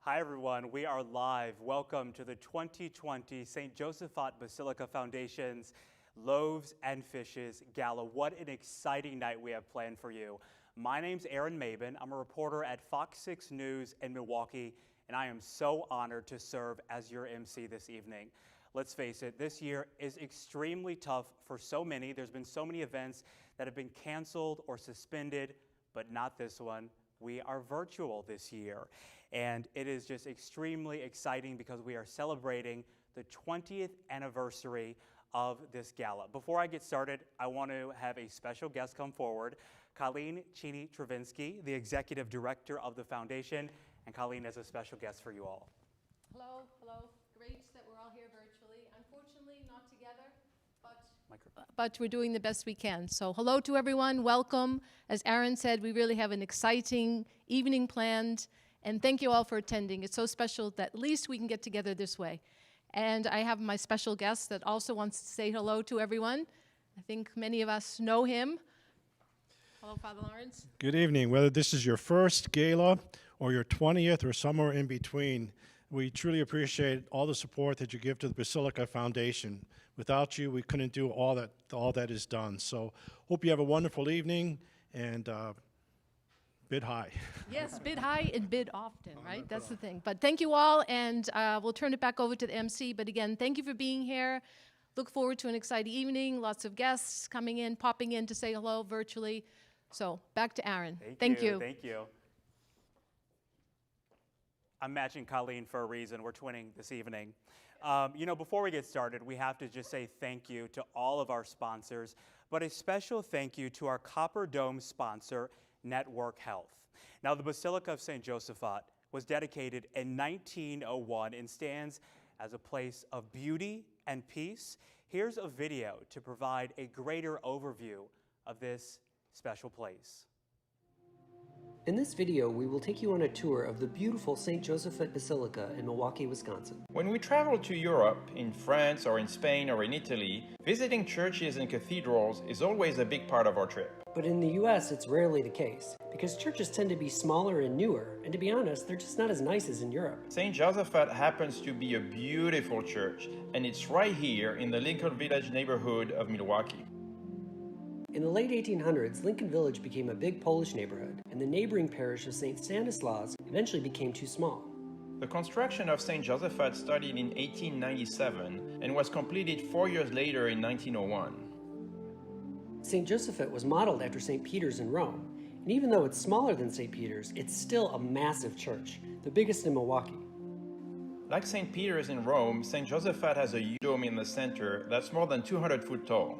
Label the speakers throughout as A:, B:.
A: Hi everyone, we are live. Welcome to the 2020 St. Josaphat Basilica Foundation's Loaves and Fishes Gala. What an exciting night we have planned for you. My name's Aaron Mabin. I'm a reporter at Fox 6 News in Milwaukee, and I am so honored to serve as your MC this evening. Let's face it, this year is extremely tough for so many. There's been so many events that have been canceled or suspended, but not this one. We are virtual this year, and it is just extremely exciting because we are celebrating the 20th anniversary of this gala. Before I get started, I want to have a special guest come forward, Colleen Cheney-Travinsky, the Executive Director of the Foundation, and Colleen is a special guest for you all.
B: Hello, hello. Great that we're all here virtually. Unfortunately, not together, but we're doing the best we can. So hello to everyone, welcome. As Aaron said, we really have an exciting evening planned, and thank you all for attending. It's so special that at least we can get together this way. And I have my special guest that also wants to say hello to everyone. I think many of us know him. Hello, Father Lawrence.
C: Good evening. Whether this is your first gala or your 20th or somewhere in between, we truly appreciate all the support that you give to the Basilica Foundation. Without you, we couldn't do all that is done. So hope you have a wonderful evening and bid high.
B: Yes, bid high and bid often, right? That's the thing. But thank you all, and we'll turn it back over to the MC. But again, thank you for being here. Look forward to an exciting evening. Lots of guests coming in, popping in to say hello virtually. So back to Aaron. Thank you.
A: Thank you. I'm matching Colleen for a reason. We're twinning this evening. Before we get started, we have to just say thank you to all of our sponsors, but a special thank you to our Copper Dome sponsor, Network Health. Now, the Basilica of St. Josaphat was dedicated in 1901 and stands as a place of beauty and peace. Here's a video to provide a greater overview of this special place.
D: In this video, we will take you on a tour of the beautiful St. Josaphat Basilica in Milwaukee, Wisconsin.
E: When we travel to Europe, in France or in Spain or in Italy, visiting churches and cathedrals is always a big part of our trip.
D: But in the US, it's rarely the case, because churches tend to be smaller and newer, and to be honest, they're just not as nice as in Europe.
E: St. Josaphat happens to be a beautiful church, and it's right here in the Lincoln Village neighborhood of Milwaukee.
D: In the late 1800s, Lincoln Village became a big Polish neighborhood, and the neighboring parish of St. Stanislaus eventually became too small.
E: The construction of St. Josaphat started in 1897 and was completed 4 years later in 1901.
D: St. Josaphat was modeled after St. Peter's in Rome, and even though it's smaller than St. Peter's, it's still a massive church, the biggest in Milwaukee.
E: Like St. Peter's in Rome, St. Josaphat has a huge dome in the center that's more than 200 feet tall.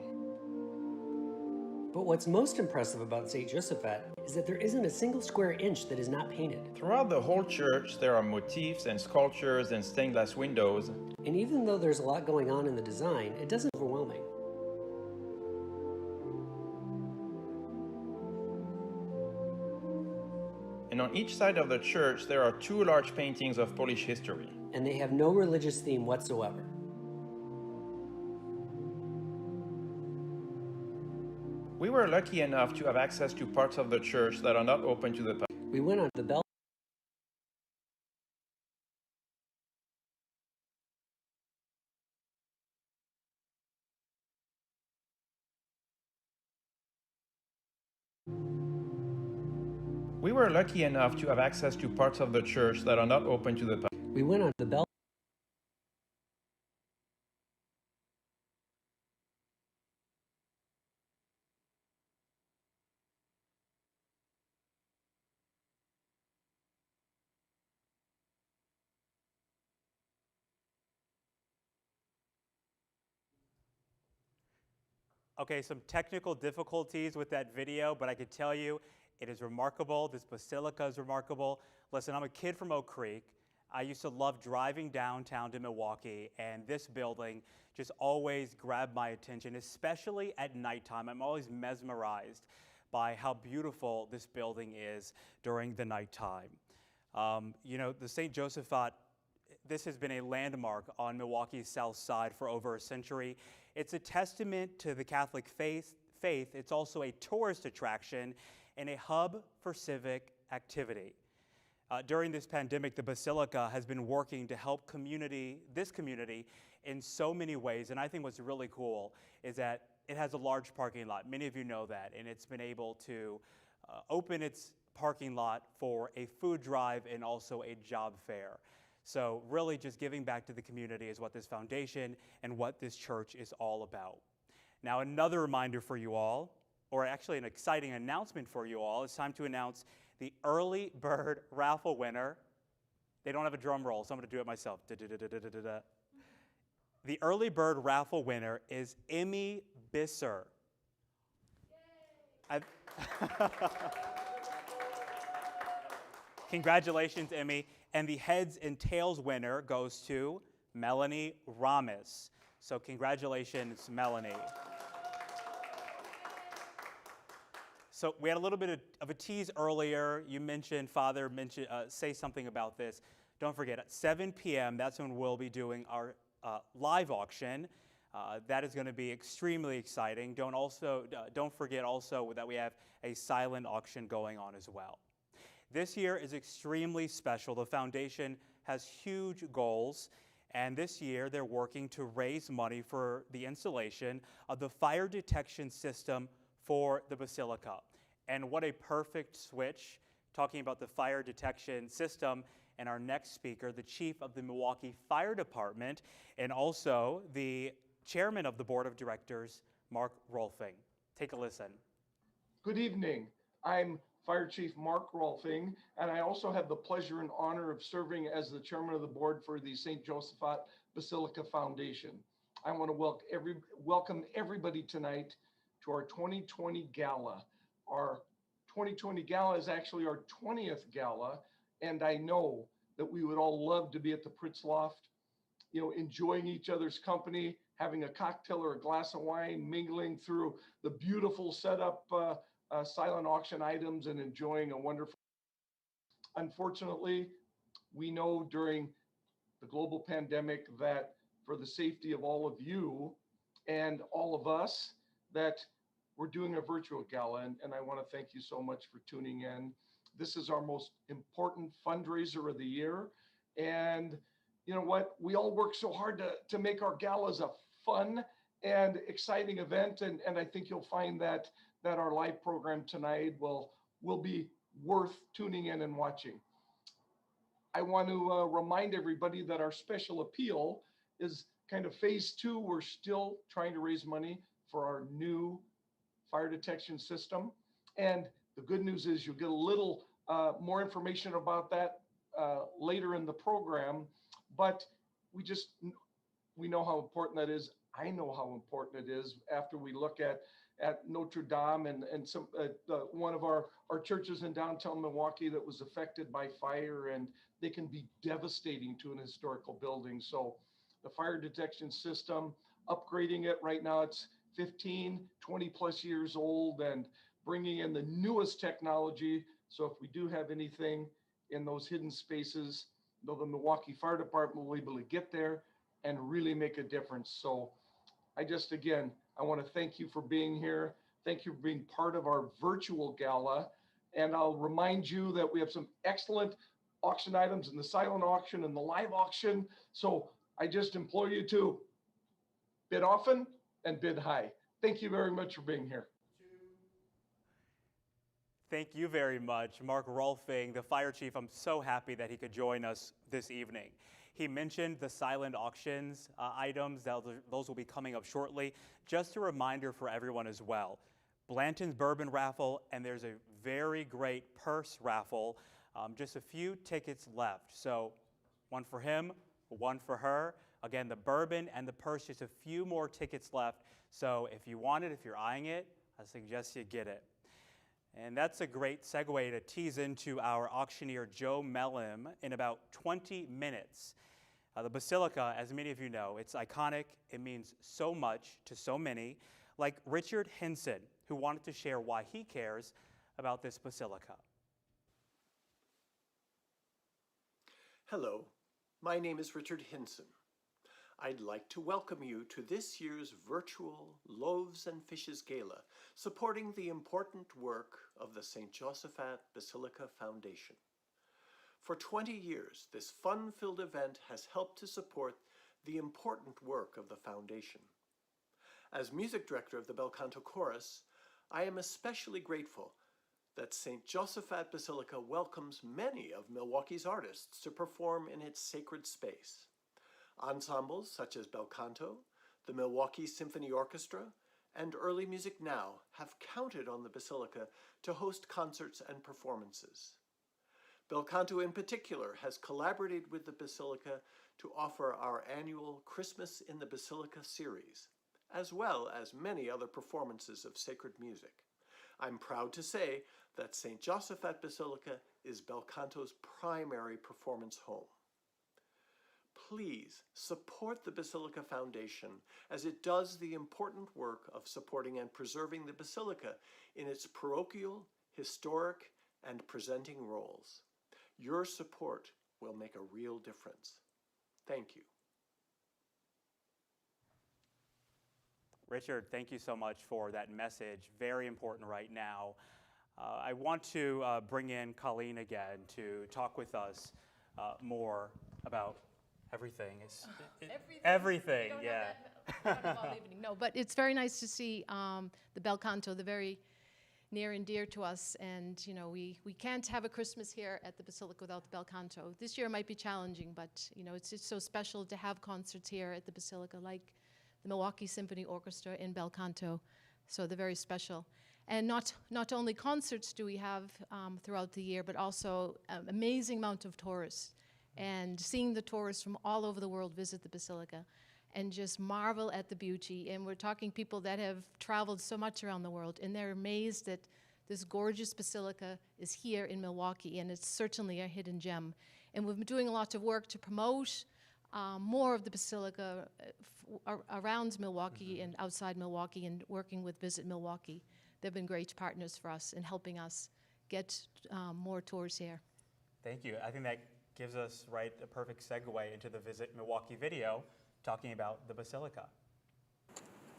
D: But what's most impressive about St. Josaphat is that there isn't a single square inch that is not painted.
E: Throughout the whole church, there are motifs and sculptures and stained glass windows.
D: And even though there's a lot going on in the design, it doesn't feel overwhelming.
E: And on each side of the church, there are two large paintings of Polish history.
D: And they have no religious theme whatsoever.
E: We were lucky enough to have access to parts of the church that are not open to the public.
D: We went on the bell.
E: We were lucky enough to have access to parts of the church that are not open to the public.
D: We went on the bell.
A: Okay, some technical difficulties with that video, but I could tell you it is remarkable. This basilica is remarkable. Listen, I'm a kid from Oak Creek. I used to love driving downtown to Milwaukee, and this building just always grabbed my attention, especially at nighttime. I'm always mesmerized by how beautiful this building is during the nighttime. The St. Josaphat, this has been a landmark on Milwaukee's South Side for over a century. It's a testament to the Catholic faith. It's also a tourist attraction and a hub for civic activity. During this pandemic, the Basilica has been working to help this community in so many ways. And I think what's really cool is that it has a large parking lot. Many of you know that. And it's been able to open its parking lot for a food drive and also a job fair. So really just giving back to the community is what this foundation and what this church is all about. Now, another reminder for you all, or actually an exciting announcement for you all, it's time to announce the early bird raffle winner. They don't have a drum roll, so I'm going to do it myself. Da-da-da-da-da-da-da. The early bird raffle winner is Emmy Bisser. Congratulations, Emmy. And the heads and tails winner goes to Melanie Ramis. So congratulations, Melanie. So we had a little bit of a tease earlier. You mentioned, Father, say something about this. Don't forget, at 7 p.m., that's when we'll be doing our live auction. That is going to be extremely exciting. Don't forget also that we have a silent auction going on as well. This year is extremely special. The foundation has huge goals, and this year they're working to raise money for the installation of the fire detection system for the Basilica. And what a perfect switch, talking about the fire detection system, and our next speaker, the chief of the Milwaukee Fire Department, and also the chairman of the board of directors, Mark Rolfing. Take a listen.
F: Good evening. I'm Fire Chief Mark Rolfing, and I also have the pleasure and honor of serving as the chairman of the board for the St. Josaphat Basilica Foundation. I want to welcome everybody tonight to our 2020 Gala. Our 2020 Gala is actually our 20th Gala, and I know that we would all love to be at the Pritzloft, enjoying each other's company, having a cocktail or a glass of wine, mingling through the beautiful setup, silent auction items, and enjoying a wonderful. Unfortunately, we know during the global pandemic that for the safety of all of you and all of us, that we're doing a virtual gala, and I want to thank you so much for tuning in. This is our most important fundraiser of the year. And you know what? We all work so hard to make our galas a fun and exciting event. And I think you'll find that our live program tonight will be worth tuning in and watching. I want to remind everybody that our special appeal is kind of phase 2. We're still trying to raise money for our new fire detection system. And the good news is you'll get a little more information about that later in the program. But we know how important that is. I know how important it is after we look at Notre Dame and some one of our churches in downtown Milwaukee that was affected by fire, and they can be devastating to an historical building. So the fire detection system, upgrading it right now, it's 15, 20 plus years old, and bringing in the newest technology. So if we do have anything in those hidden spaces, though the Milwaukee Fire Department will be able to get there and really make a difference. So I want to thank you for being here. Thank you for being part of our virtual gala. And I'll remind you that we have some excellent auction items in the silent auction and the live auction. So I just implore you to bid often and bid high. Thank you very much for being here.
A: Thank you very much, Mark Rolfing, the fire chief. I'm so happy that he could join us this evening. He mentioned the silent auctions items. Those will be coming up shortly. Just a reminder for everyone as well. Blanton's Bourbon Raffle, and there's a very great purse raffle. Just a few tickets left. So one for him, one for her. Again, the bourbon and the purse, just a few more tickets left. So if you want it, if you're eyeing it, I suggest you get it. And that's a great segue to tease into our auctioneer, Joe Mellem, in about 20 minutes. The Basilica, as many of you know, it's iconic. It means so much to so many, like Richard Hinson, who wanted to share why he cares about this Basilica.
G: Hello, my name is Richard Hinson. I'd like to welcome you to this year's virtual Loaves and Fishes Gala, supporting the important work of the St. Josaphat Basilica Foundation. For 20 years, this fun-filled event has helped to support the important work of the foundation. As music director of the Bel Canto Chorus, I am especially grateful that St. Josaphat Basilica welcomes many of Milwaukee's artists to perform in its sacred space. Ensembles such as Bel Canto, the Milwaukee Symphony Orchestra, and Early Music Now have counted on the Basilica to host concerts and performances. Bel Canto in particular has collaborated with the Basilica to offer our annual Christmas in the Basilica series, as well as many other performances of sacred music. I'm proud to say that St. Josaphat Basilica is Bel Canto's primary performance home. Please support the Basilica Foundation as it does the important work of supporting and preserving the Basilica in its parochial, historic, and presenting roles. Your support will make a real difference. Thank you.
A: Richard, thank you so much for that message. Very important right now. I want to bring in Colleen again to talk with us more about everything. Everything, yeah.
B: We don't have all evening. No, but it's very nice to see the Bel Canto. They're very near and dear to us, and you know we can't have a Christmas here at the Basilica without the Bel Canto. This year might be challenging, but you know it's just so special to have concerts here at the Basilica, like the Milwaukee Symphony Orchestra in Bel Canto. So they're very special. And not only concerts do we have throughout the year, but also an amazing amount of tourists. And seeing the tourists from all over the world visit the Basilica and just marvel at the beauty. And we're talking people that have traveled so much around the world, and they're amazed that this gorgeous Basilica is here in Milwaukee, and it's certainly a hidden gem. And we've been doing a lot of work to promote more of the Basilica around Milwaukee and outside Milwaukee, and working with Visit Milwaukee. They've been great partners for us in helping us get more tours here.
A: Thank you. I think that gives us a perfect segue into the Visit Milwaukee video talking about the Basilica.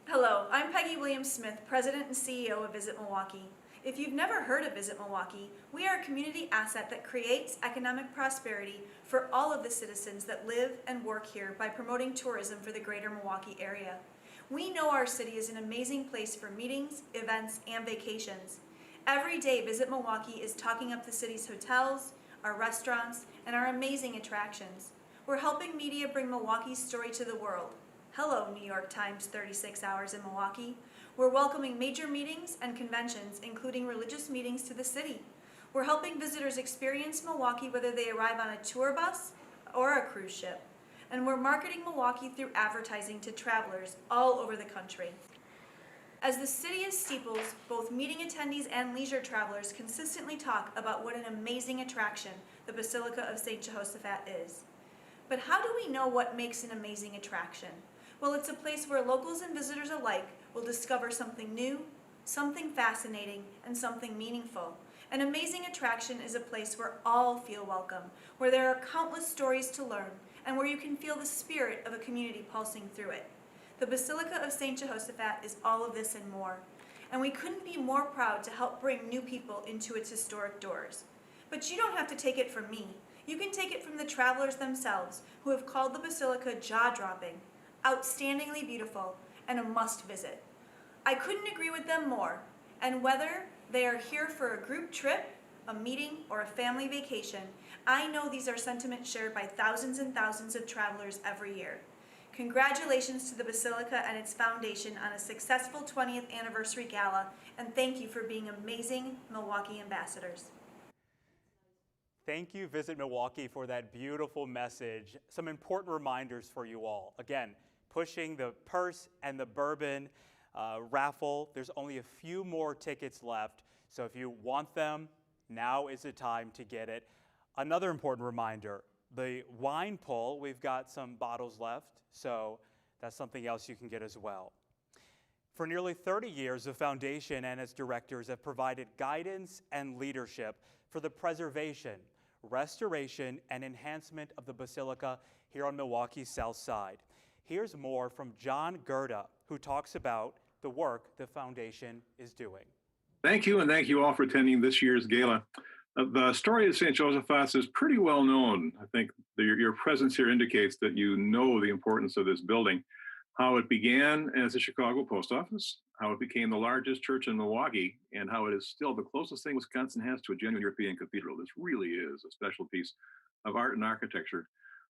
H: Hello, I'm Peggy Williams-Smith, President and CEO of Visit Milwaukee. If you've never heard of Visit Milwaukee, we are a community asset that creates economic prosperity for all of the citizens that live and work here by promoting tourism for the greater Milwaukee area. We know our city is an amazing place for meetings, events, and vacations. Every day, Visit Milwaukee is talking up the city's hotels, our restaurants, and our amazing attractions. We're helping media bring Milwaukee's story to the world. Hello, New York Times 36 Hours in Milwaukee. We're welcoming major meetings and conventions, including religious meetings, to the city. We're helping visitors experience Milwaukee whether they arrive on a tour bus or a cruise ship. And we're marketing Milwaukee through advertising to travelers all over the country. As the city is steeples, both meeting attendees and leisure travelers consistently talk about what an amazing attraction the Basilica of St. Josaphat is. But how do we know what makes an amazing attraction? Well, it's a place where locals and visitors alike will discover something new, something fascinating, and something meaningful. An amazing attraction is a place where all feel welcome, where there are countless stories to learn, and where you can feel the spirit of a community pulsing through it. The Basilica of St. Josaphat is all of this and more, and we couldn't be more proud to help bring new people into its historic doors. But you don't have to take it from me. You can take it from the travelers themselves, who have called the Basilica jaw-dropping, outstandingly beautiful, and a must-visit. I couldn't agree with them more, and whether they are here for a group trip, a meeting, or a family vacation, I know these are sentiments shared by thousands and thousands of travelers every year. Congratulations to the Basilica and its foundation on a successful 20th anniversary gala, and thank you for being amazing Milwaukee ambassadors.
A: Thank you, Visit Milwaukee, for that beautiful message. Some important reminders for you all. Again, pushing the purse and the bourbon raffle. There's only a few more tickets left, so if you want them, now is the time to get it. Another important reminder, the wine pull, we've got some bottles left, so that's something else you can get as well. For nearly 30 years, the foundation and its directors have provided guidance and leadership for the preservation, restoration, and enhancement of the Basilica here on Milwaukee's South Side. Here's more from John Gerda, who talks about the work the foundation is doing.
I: Thank you, and thank you all for attending this year's gala. The story of St. Joseph's is pretty well known. I think your presence here indicates that you know the importance of this building, how it began as a Chicago post office, how it became the largest church in Milwaukee, and how it is still the closest thing Wisconsin has to a genuine European cathedral. This really is a special piece of art and architecture.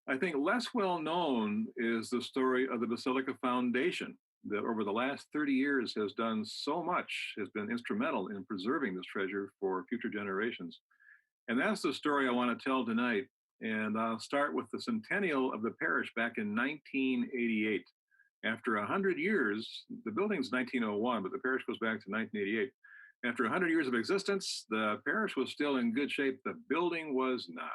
I: I think less well known is the story of the Basilica Foundation, that over the last 30 years has done so much, has been instrumental in preserving this treasure for future generations. And that's the story I want to tell tonight. And I'll start with the centennial of the parish back in 1988. After 100 years, the building's 1901, but the parish goes back to 1988. After 100 years of existence, the parish was still in good shape. The building was not.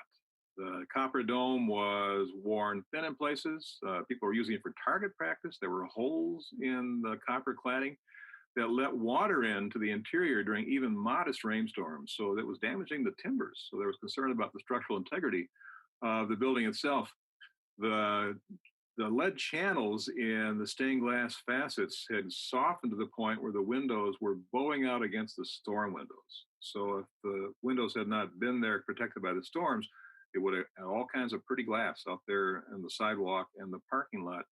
I: The copper dome was worn thin in places. People were using it for target practice. There were holes in the copper cladding that let water into the interior during even modest rainstorms. So that was damaging the timbers. So there was concern about the structural integrity of the building itself. The lead channels in the stained glass facets had softened to the point where the windows were bowing out against the storm windows. So if the windows had not been there protected by the storms, it would have had all kinds of pretty glass out there in the sidewalk and the parking lot.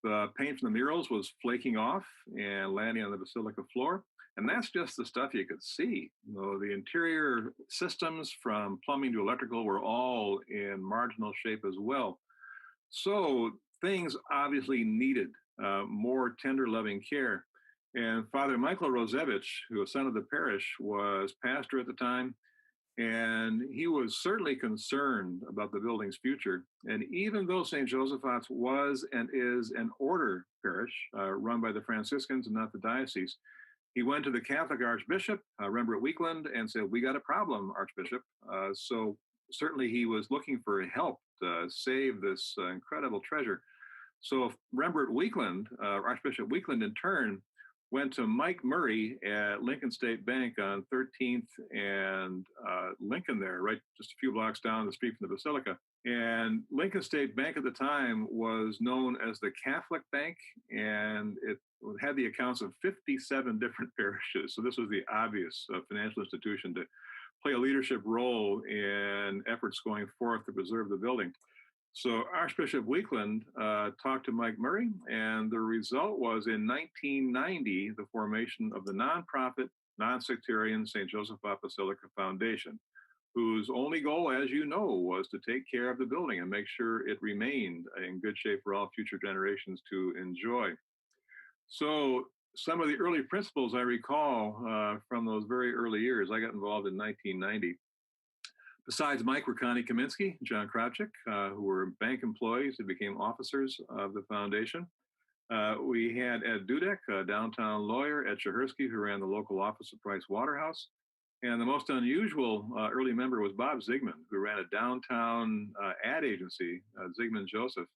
I: The paint from the murals was flaking off and landing on the basilica floor. And that's just the stuff you could see. The interior systems from plumbing to electrical were all in marginal shape as well. So things obviously needed more tender loving care. And Father Michael Rosevich, who was son of the parish, was pastor at the time. And he was certainly concerned about the building's future. And even though St. Joseph's was and is an order parish run by the Franciscans and not the diocese, he went to the Catholic Archbishop, Rembrandt Weekland, and said, "We got a problem, Archbishop." So certainly he was looking for help to save this incredible treasure. So Rembrandt Weekland, Archbishop Weekland in turn, went to Mike Murray at Lincoln State Bank on 13th and Lincoln there, right just a few blocks down the street from the Basilica. And Lincoln State Bank at the time was known as the Catholic Bank, and it had the accounts of 57 different parishes. So this was the obvious financial institution to play a leadership role in efforts going forth to preserve the building. So Archbishop Weekland talked to Mike Murray, and the result was in 1990, the formation of the nonprofit, non-sectarian St. Josaphat Basilica Foundation, whose only goal, as you know, was to take care of the building and make sure it remained in good shape for all future generations to enjoy. So some of the early principles I recall from those very early years, I got involved in 1990. Besides Mike were Connie Kaminsky, John Kravchik, who were bank employees who became officers of the foundation. We had Ed Dudek, a downtown lawyer, Ed Shahersky, who ran the local office of Price Waterhouse. And the most unusual early member was Bob Zygmunt, who ran a downtown ad agency, Zygmunt Joseph.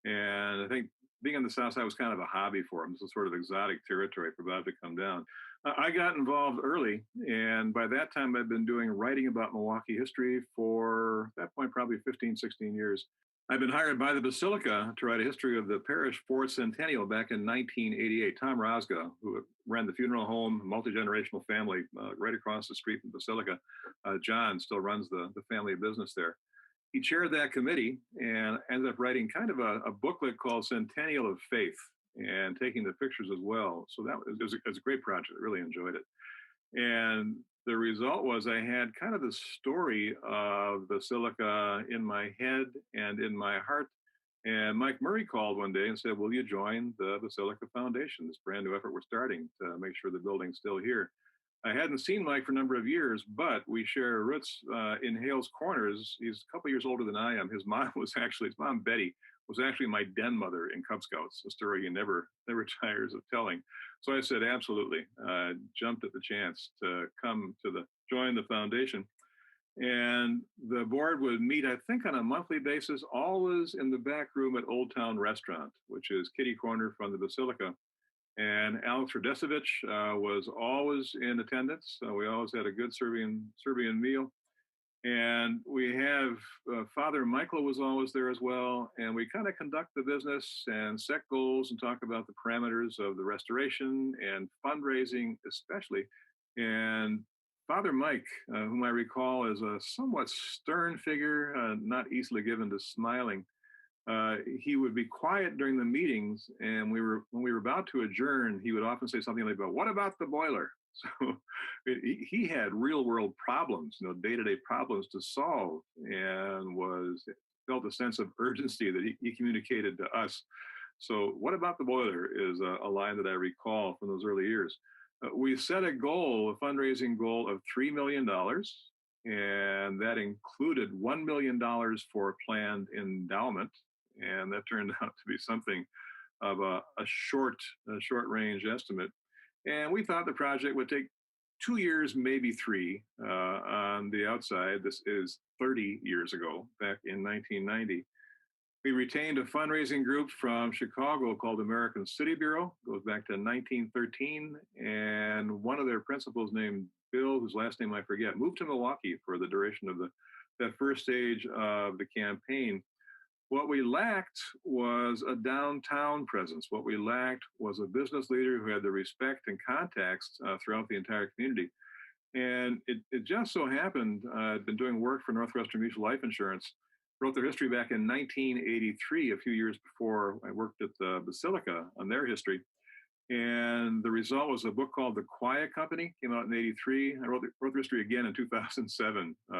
I: And I think being on the South Side was kind of a hobby for him. This was sort of exotic territory for Bob to come down. I got involved early, and by that time I'd been doing writing about Milwaukee history for, at that point, probably 15, 16 years. I'd been hired by the Basilica to write a history of the parish for its centennial back in 1988. Tom Rosga, who ran the funeral home, multi-generational family right across the street from the Basilica. John still runs the family business there. He chaired that committee and ended up writing kind of a booklet called Centennial of Faith and taking the pictures as well. So that was a great project. I really enjoyed it. And the result was I had kind of the story of Basilica in my head and in my heart. And Mike Murray called one day and said, "Will you join the Basilica Foundation, this brand new effort we're starting to make sure the building's still here?" I hadn't seen Mike for a number of years, but we share roots in Hales Corners. He's a couple years older than I am. His mom, Betty, was actually my den mother in Cub Scouts, a story he never tires of telling. So I said, absolutely, jumped at the chance to join the foundation. And the board would meet, I think, on a monthly basis, always in the back room at Old Town Restaurant, which is kitty corner from the Basilica. And Alex Radesevich was always in attendance. We always had a good Serbian meal. And we have Father Michael was always there as well. And we kind of conduct the business and set goals and talk about the parameters of the restoration and fundraising, especially. And Father Mike, whom I recall as a somewhat stern figure, not easily given to smiling. He would be quiet during the meetings, and when we were about to adjourn, he would often say something like, "What about the boiler?" So he had real world problems, day-to-day problems to solve, and was felt a sense of urgency that he communicated to us. So, what about the boiler is a line that I recall from those early years. We set a fundraising goal of $3 million, and that included $1 million for planned endowment, and that turned out to be something of a short range estimate. And we thought the project would take 2 years, maybe three, on the outside. This is 30 years ago, back in 1990. We retained a fundraising group from Chicago called American City Bureau. It goes back to 1913. And one of their principals, named Bill, whose last name I forget, moved to Milwaukee for the duration of that first stage of the campaign. What we lacked was a downtown presence. What we lacked was a business leader who had the respect and context throughout the entire community. And it just so happened, I'd been doing work for Northwestern Mutual Life Insurance, wrote their history back in 1983, a few years before I worked at the Basilica on their history. And the result was a book called The Quiet Company, came out in 83. I wrote the history again in 2007, a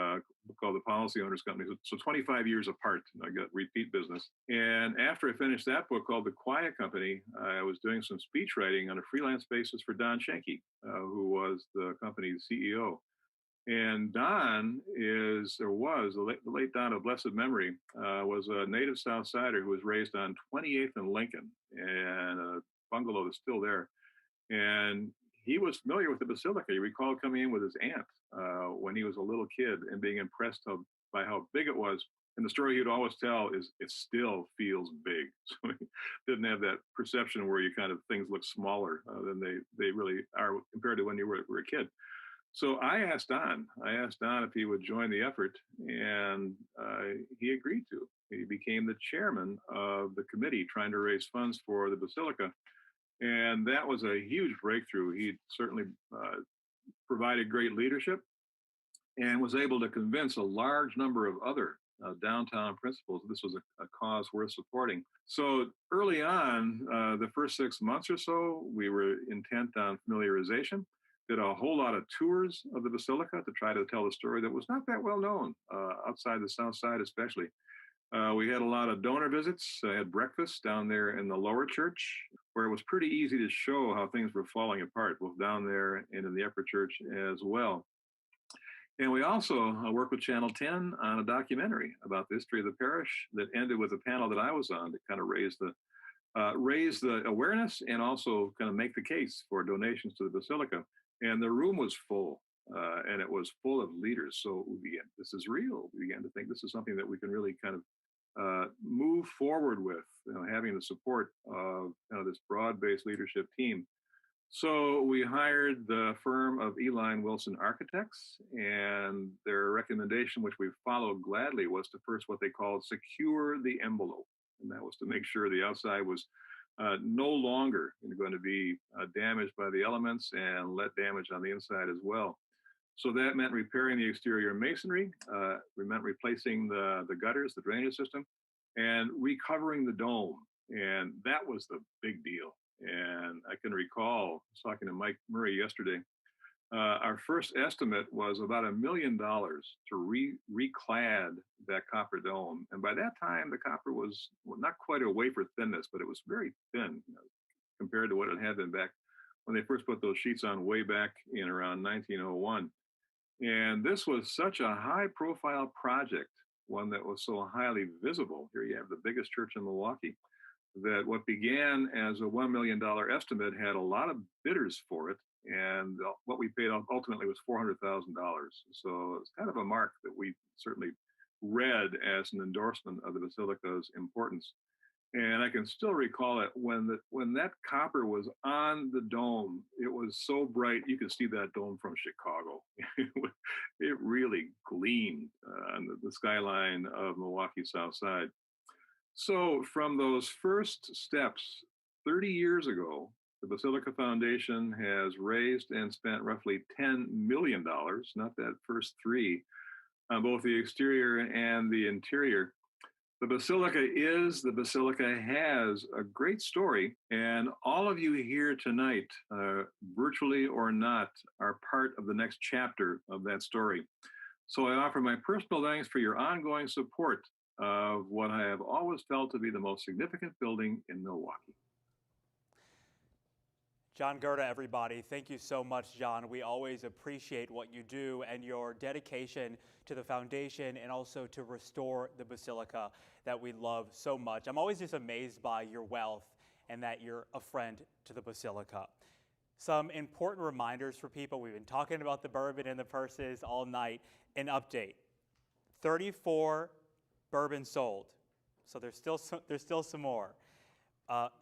I: book called The Policy Owners Company. So 25 years apart, I got repeat business. And after I finished that book called The Quiet Company, I was doing some speech writing on a freelance basis for Don Schenke, who was the company's CEO. And Don was the late Don of blessed memory, was a native South Sider who was raised on 28th and Lincoln, and a bungalow is still there. And he was familiar with the Basilica. He recalled coming in with his aunt when he was a little kid and being impressed by how big it was. And the story he'd always tell is it still feels big. So he didn't have that perception where things look smaller than they really are compared to when you were a kid. So I asked Don if he would join the effort, and he agreed to. He became the chairman of the committee trying to raise funds for the Basilica. And that was a huge breakthrough. He certainly provided great leadership and was able to convince a large number of other downtown principals this was a cause worth supporting. So early on, the first 6 months or so, we were intent on familiarization. Did a whole lot of tours of the Basilica to try to tell a story that was not that well known outside the South Side, especially. We had a lot of donor visits. I had breakfast down there in the lower church, where it was pretty easy to show how things were falling apart, both down there and in the upper church as well. And we also worked with Channel 10 on a documentary about the history of the parish that ended with a panel that I was on to kind of raise the awareness and also kind of make the case for donations to the Basilica. And the room was full, and it was full of leaders. So we began, this is real. We began to think this is something that we can really kind of move forward with, having the support of this broad-based leadership team. So we hired the firm of Eline Wilson Architects, and their recommendation, which we followed gladly, was to first what they called secure the envelope. And that was to make sure the outside was no longer going to be damaged by the elements and let damage on the inside as well. So that meant repairing the exterior masonry. We meant replacing the gutters, the drainage system, and recovering the dome. And that was the big deal. And I can recall, I was talking to Mike Murray yesterday, our first estimate was about $1 million to reclad that copper dome. And by that time, the copper was not quite a wafer thinness, but it was very thin compared to what it had been back when they first put those sheets on way back in around 1901. And this was such a high profile project, one that was so highly visible. Here you have the biggest church in Milwaukee, that what began as a $1 million estimate had a lot of bidders for it. And what we paid ultimately was $400,000. So it's kind of a mark that we certainly read as an endorsement of the Basilica's importance. And I can still recall it when that copper was on the dome. It was so bright you could see that dome from Chicago. It really gleamed on the skyline of Milwaukee South Side. So from those first steps 30 years ago The Basilica Foundation has raised and spent roughly $10 million, not that first three, on both the exterior and the interior. The Basilica has a great story, and all of you here tonight, virtually or not, are part of the next chapter of that story. So I offer my personal thanks for your ongoing support of what I have always felt to be the most significant building in Milwaukee.
A: John Gerda, everybody, thank you so much, John. We always appreciate what you do and your dedication to the foundation and also to restore the Basilica that we love so much. I'm always just amazed by your wealth and that you're a friend to the Basilica. Some important reminders for people. We've been talking about the bourbon and the purses all night. An update: 34 bourbon sold, so there's still some more.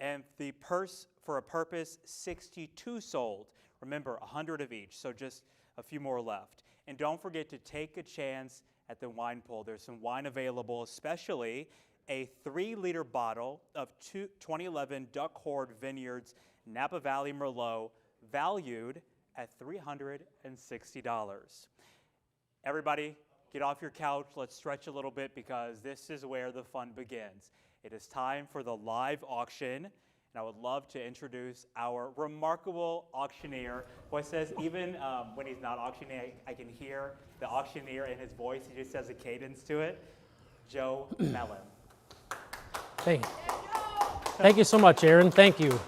A: And the purse for a purpose, 62 sold. Remember, 100 of each, so just a few more left. And don't forget to take a chance at the wine pool. There's some wine available, especially a 3-liter bottle of 2011 Duck Horde Vineyards Napa Valley Merlot, valued at $360. Everybody, get off your couch. Let's stretch a little bit because this is where the fun begins. It is time for the live auction, and I would love to introduce our remarkable auctioneer. Boy says even when he's not auctioneering, I can hear the auctioneer in his voice. He just has a cadence to it. Joe Mellon.
J: Hey. Thank you so much, Aaron. Thank you.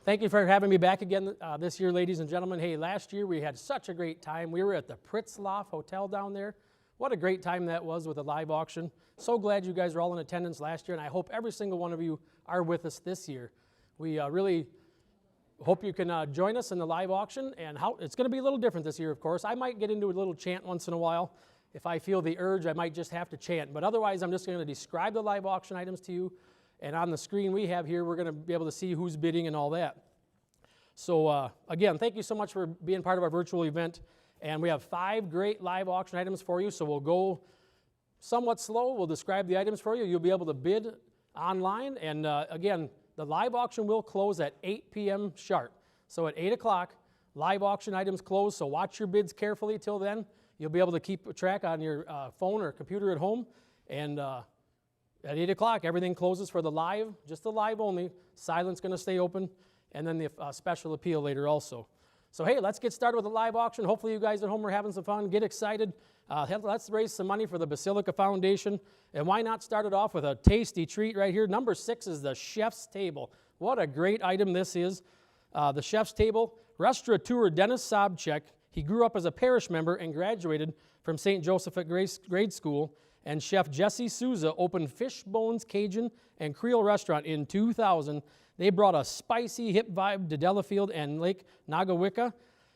J: Thank you for having me back again this year, ladies and gentlemen. Hey, last year we had such a great time. We were at the Pritzloff Hotel down there. What a great time that was with a live auction. So glad you guys were all in attendance last year, and I hope every single one of you are with us this year. We really hope you can join us in the live auction, and it's going to be a little different this year, of course. I might get into a little chant once in a while. If I feel the urge, I might just have to chant, but otherwise I'm just going to describe the live auction items to you, and on the screen we have here, we're going to be able to see who's bidding and all that. So again, thank you so much for being part of our virtual event. And we have 5 great live auction items for you, so we'll go somewhat slow. We'll describe the items for you. You'll be able to bid online. And again, the live auction will close at 8 p.m. sharp. So at 8 o'clock, live auction items close, so watch your bids carefully till then. You'll be able to keep track on your phone or computer at home. And at 8 o'clock, everything closes for the live, just the live only. Silent's going to stay open, and then the special appeal later also. So hey, let's get started with the live auction. Hopefully you guys at home are having some fun. Get excited. Let's raise some money for the Basilica Foundation. And why not start it off with a tasty treat right here? Number 6 is the Chef's Table. What a great item this is. The Chef's Table. Restaurateur Dennis Sobchak. He grew up as a parish member and graduated from St. Josaphat Grade School. And Chef Jesse Souza opened Fishbones Cajun and Creole Restaurant in 2000. They brought a spicy, hip vibe to Delafield and Lake Nagawicca.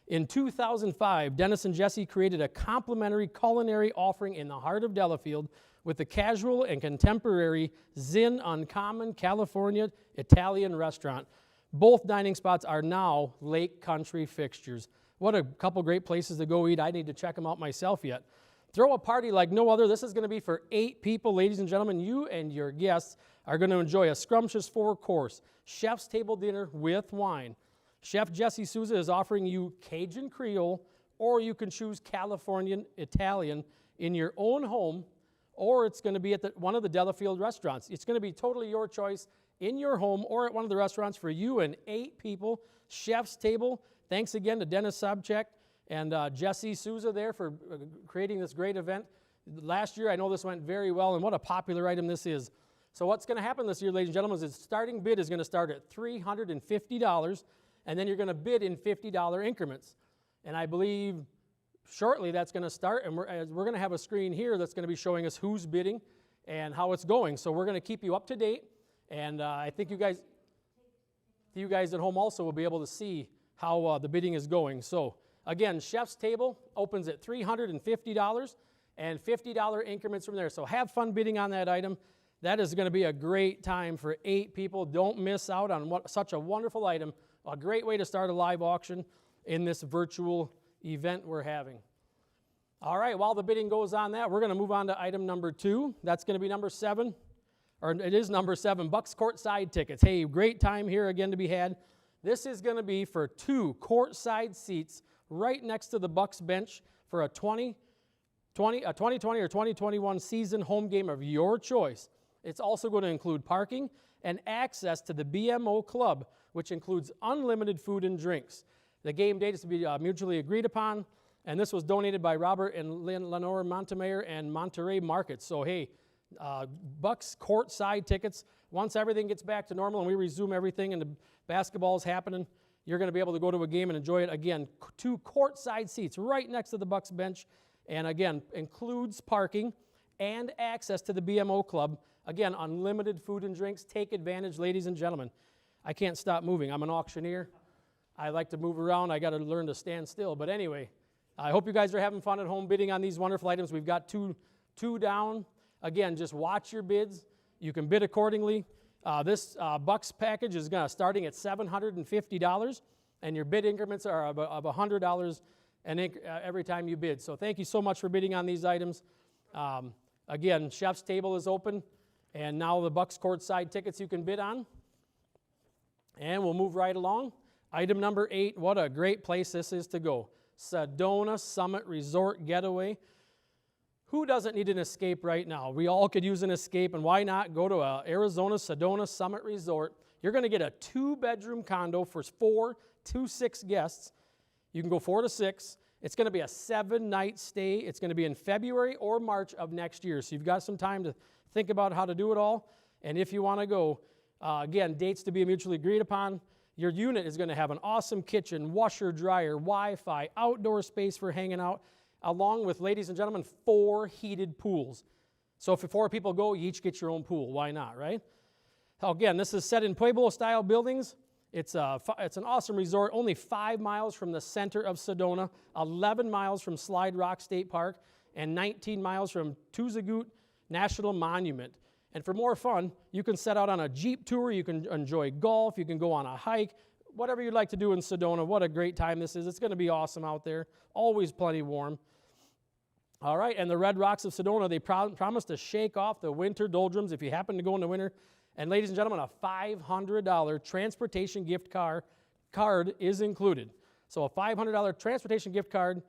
J: In 2005, Dennis and Jesse created a complimentary culinary offering in the heart of Delafield with the casual and contemporary Zin Uncommon California Italian restaurant. Both dining spots are now Lake Country fixtures. What a couple great places to go eat. I need to check them out myself yet. Throw a party like no other. This is going to be for 8 people, ladies and gentlemen. You and your guests are going to enjoy a scrumptious 4-course chef's table dinner with wine. Chef Jesse Souza is offering you Cajun Creole, or you can choose Californian Italian in your own home, or it's going to be at one of the Delafield restaurants. It's going to be totally your choice in your home or at one of the restaurants for you and 8 people. Chef's Table. Thanks again to Dennis Sobchak and Jesse Souza there for creating this great event. Last year, I know this went very well, and what a popular item this is. So what's going to happen this year, ladies and gentlemen, is the starting bid is going to start at $350, and then you're going to bid in $50 increments. And I believe shortly that's going to start, and we're going to have a screen here that's going to be showing us who's bidding and how it's going. So we're going to keep you up to date, and I think you guys at home also will be able to see how the bidding is going. So again, Chef's Table opens at $350 and $50 increments from there. So have fun bidding on that item. That is going to be a great time for 8 people. Don't miss out on such a wonderful item. A great way to start a live auction in this virtual event we're having. All right, while the bidding goes on that, we're going to move on to item number 2. That's going to be number 7, or it is number 7, Bucks Court side tickets. Hey, great time here again to be had. This is going to be for 2 courtside seats right next to the Bucks bench for a 2020 or 2021 season home game of your choice. It's also going to include parking and access to the BMO Club, which includes unlimited food and drinks. The game date is to be mutually agreed upon, and this was donated by Robert and Lenore Montemayor and Monterey Markets. So hey, Bucks courtside tickets. Once everything gets back to normal and we resume everything and the basketball is happening, you're going to be able to go to a game and enjoy it. Again, 2 courtside seats right next to the Bucks bench, and again, includes parking and access to the BMO Club. Again, unlimited food and drinks. Take advantage, ladies and gentlemen. I can't stop moving. I'm an auctioneer. I like to move around. I got to learn to stand still. But anyway, I hope you guys are having fun at home bidding on these wonderful items. We've got two down. Again, just watch your bids. You can bid accordingly. This Bucks package is starting at $750, and your bid increments are of $100 every time you bid. So thank you so much for bidding on these items. Again, Chef's Table is open, and now the Bucks courtside tickets you can bid on. And we'll move right along. Item number 8, what a great place this is to go. Sedona Summit Resort Getaway. Who doesn't need an escape right now? We all could use an escape, and why not go to Arizona Sedona Summit Resort? You're going to get a 2-bedroom condo for 4 to 6 guests. You can go 4 to 6. It's going to be a 7-night stay. It's going to be in February or March of next year, so you've got some time to think about how to do it all. And if you want to go, again, dates to be mutually agreed upon. Your unit is going to have an awesome kitchen, washer, dryer, Wi-Fi, outdoor space for hanging out, along with, ladies and gentlemen, 4 heated pools. So if 4 people go, you each get your own pool. Why not, right? Again, this is set in Pueblo-style buildings. It's an awesome resort, only 5 miles from the center of Sedona, 11 miles from Slide Rock State Park, and 19 miles from Tuzagut National Monument. And for more fun, you can set out on a Jeep tour, you can enjoy golf, you can go on a hike, whatever you'd like to do in Sedona. What a great time this is. It's going to be awesome out there. Always plenty warm. All right, and the Red Rocks of Sedona, they promise to shake off the winter doldrums if you happen to go in the winter. And ladies and gentlemen, a $500 transportation gift card is included. So a $500 transportation gift card.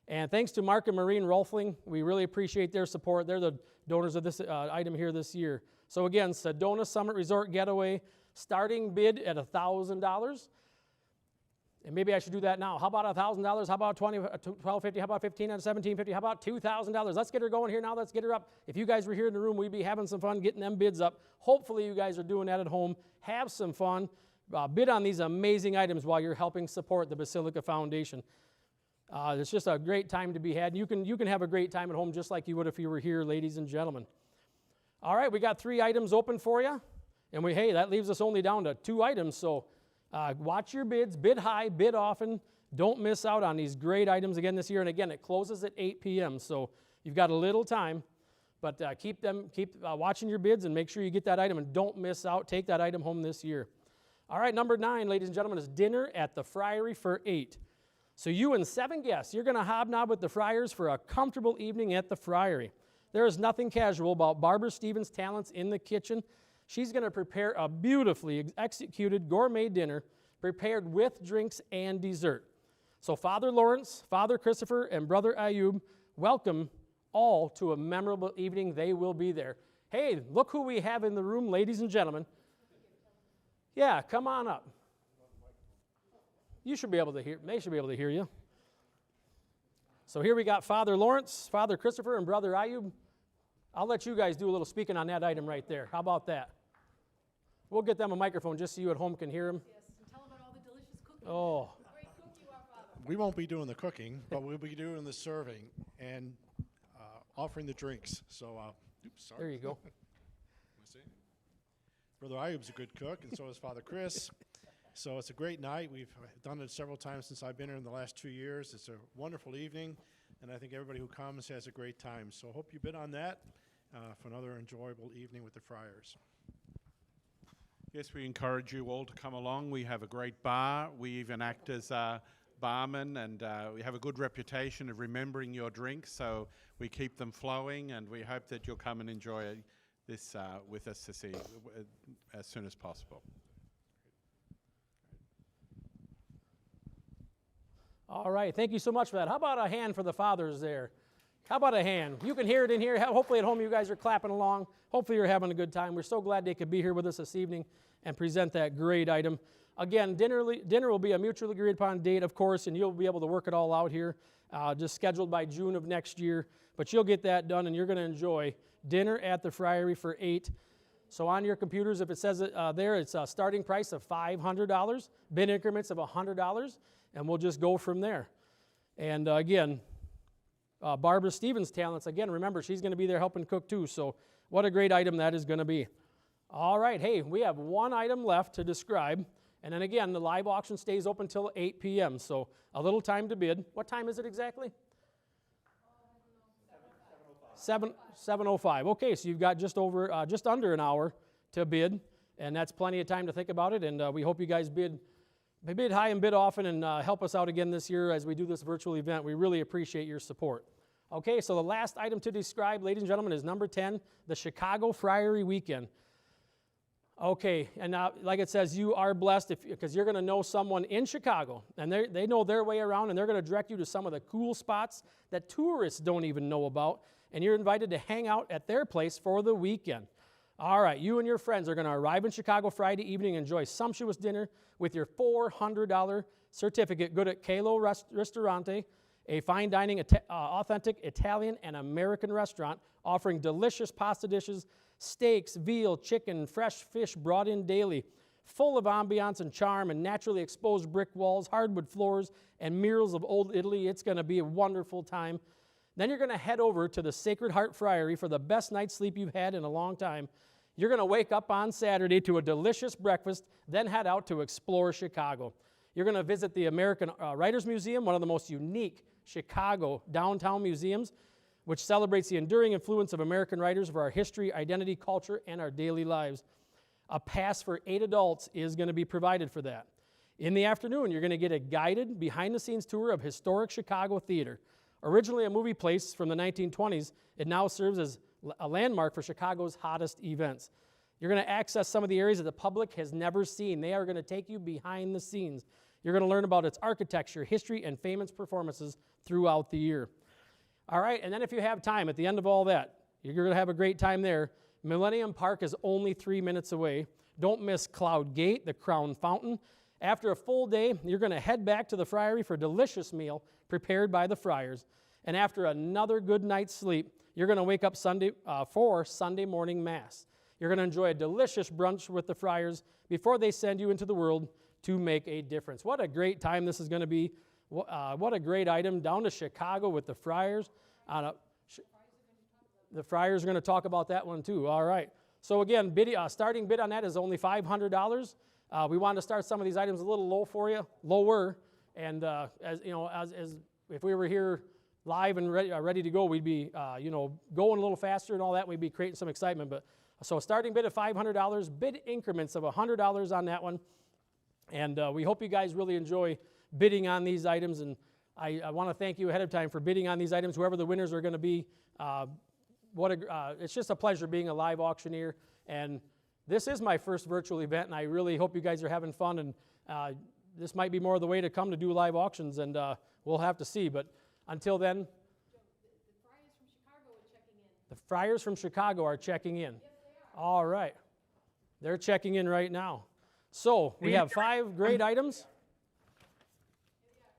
J: And thanks to Mark and Maureen Rolfling, we really appreciate their support. They're the donors of this item here this year. So again, Sedona Summit Resort Getaway, starting bid at $1,000. And maybe I should do that now. How about $1,000? How about $1,250? How about $1,500? $1,750? How about $2,000? Let's get her going here now. Let's get her up. If you guys were here in the room, we'd be having some fun getting them bids up. Hopefully you guys are doing that at home. Have some fun. Bid on these amazing items while you're helping support the Basilica Foundation. It's just a great time to be had. You can have a great time at home just like you would if you were here, ladies and gentlemen. All right, we got 3 items open for you. And hey, that leaves us only down to 2 items. So watch your bids, bid high, bid often. Don't miss out on these great items again this year. And again, it closes at 8 p.m. So you've got a little time. But keep watching your bids and make sure you get that item and don't miss out. Take that item home this year. All right, number 9, ladies and gentlemen, is dinner at the Friary for 8. So you and 7 guests, you're going to hobnob with the Friars for a comfortable evening at the Friary. There is nothing casual about Barbara Stevens' talents in the kitchen. She's going to prepare a beautifully executed gourmet dinner prepared with drinks and dessert. So Father Lawrence, Father Christopher, and Brother Ayub welcome all to a memorable evening. They will be there. Hey, look who we have in the room, ladies and gentlemen. Yeah, come on up. You should be able to hear, they should be able to hear you. So here we got Father Lawrence, Father Christopher, and Brother Ayub. I'll let you guys do a little speaking on that item right there. How about that? We'll get them a microphone just so you at home can hear them.
B: Yes, and tell them about all the delicious cooking.
J: Oh.
B: Great cook you are, Father.
C: We won't be doing the cooking, but we'll be doing the serving and offering the drinks. So, oops, sorry.
J: There you go.
C: Brother Ayub's a good cook, and so is Father Chris. So it's a great night. We've done it several times since I've been here in the last 2 years. It's a wonderful evening, and I think everybody who comes has a great time. So hope you bid on that for another enjoyable evening with the Friars.
K: Yes, we encourage you all to come along. We have a great bar. We even act as barmen, and we have a good reputation of remembering your drinks, so we keep them flowing, and we hope that you'll come and enjoy this with us this evening as soon as possible.
J: All right, thank you so much for that. How about a hand for the fathers there? How about a hand? You can hear it in here. Hopefully at home you guys are clapping along. Hopefully you're having a good time. We're so glad they could be here with us this evening and present that great item. Again, dinner will be a mutually agreed upon date, of course, and you'll be able to work it all out here, just scheduled by June of next year. But you'll get that done, and you're going to enjoy dinner at the Friary for $8. So on your computers, if it says it there, it's a starting price of $500, bid increments of $100, and we'll just go from there. And again, Barbara Stevens' talents, again, remember, she's going to be there helping cook too, so what a great item that is going to be. All right, hey, we have one item left to describe, and then again, the live auction stays open until 8 p.m., so a little time to bid. What time is it exactly? 7:05. Okay, so you've got just under an hour to bid, and that's plenty of time to think about it, and we hope you guys bid high and bid often and help us out again this year as we do this virtual event. We really appreciate your support. Okay, so the last item to describe, ladies and gentlemen, is number 10, the Chicago Friary Weekend. Okay, and now, like it says, you are blessed because you're going to know someone in Chicago, and they know their way around, and they're going to direct you to some of the cool spots that tourists don't even know about, and you're invited to hang out at their place for the weekend. All right, you and your friends are going to arrive in Chicago Friday evening and enjoy sumptuous dinner with your $400 certificate good at Gala Ristorante, a fine dining, authentic Italian and American restaurant offering delicious pasta dishes, steaks, veal, chicken, fresh fish brought in daily, full of ambiance and charm and naturally exposed brick walls, hardwood floors, and murals of old Italy. It's going to be a wonderful time. Then you're going to head over to the Sacred Heart Friary for the best night's sleep you've had in a long time. You're going to wake up on Saturday to a delicious breakfast, then head out to explore Chicago. You're going to visit the American Writers Museum, one of the most unique Chicago downtown museums, which celebrates the enduring influence of American writers for our history, identity, culture, and our daily lives. A pass for 8 adults is going to be provided for that. In the afternoon, you're going to get a guided, behind-the-scenes tour of historic Chicago theater. Originally a movie place from the 1920s, it now serves as a landmark for Chicago's hottest events. You're going to access some of the areas that the public has never seen. They are going to take you behind the scenes. You're going to learn about its architecture, history, and famous performances throughout the year. All right, and then if you have time, at the end of all that, you're going to have a great time there. Millennium Park is only 3 minutes away. Don't miss Cloud Gate, the Crown Fountain. After a full day, you're going to head back to the Friary for a delicious meal prepared by the Friars. And after another good night's sleep, you're going to wake up for Sunday morning Mass. You're going to enjoy a delicious brunch with the Friars before they send you into the world to make a difference. What a great time this is going to be. What a great item, down to Chicago with the Friars. The Friars are going to talk about that one too. All right. So again, starting bid on that is only $500. We wanted to start some of these items a little lower, and as you know, as if we were here live and ready to go, we'd be going a little faster and all that. We'd be creating some excitement. But so starting bid of $500, bid increments of $100 on that one, and we hope you guys really enjoy bidding on these items. And I want to thank you ahead of time for bidding on these items. Whoever the winners are going to be, it's just a pleasure being a live auctioneer. And this is my first virtual event, and I really hope you guys are having fun. And this might be more of the way to come to do live auctions, and we'll have to see. But until then, the Friars from Chicago are checking in. Yes, they are. All right. They're checking in right now. So we have 5 great items.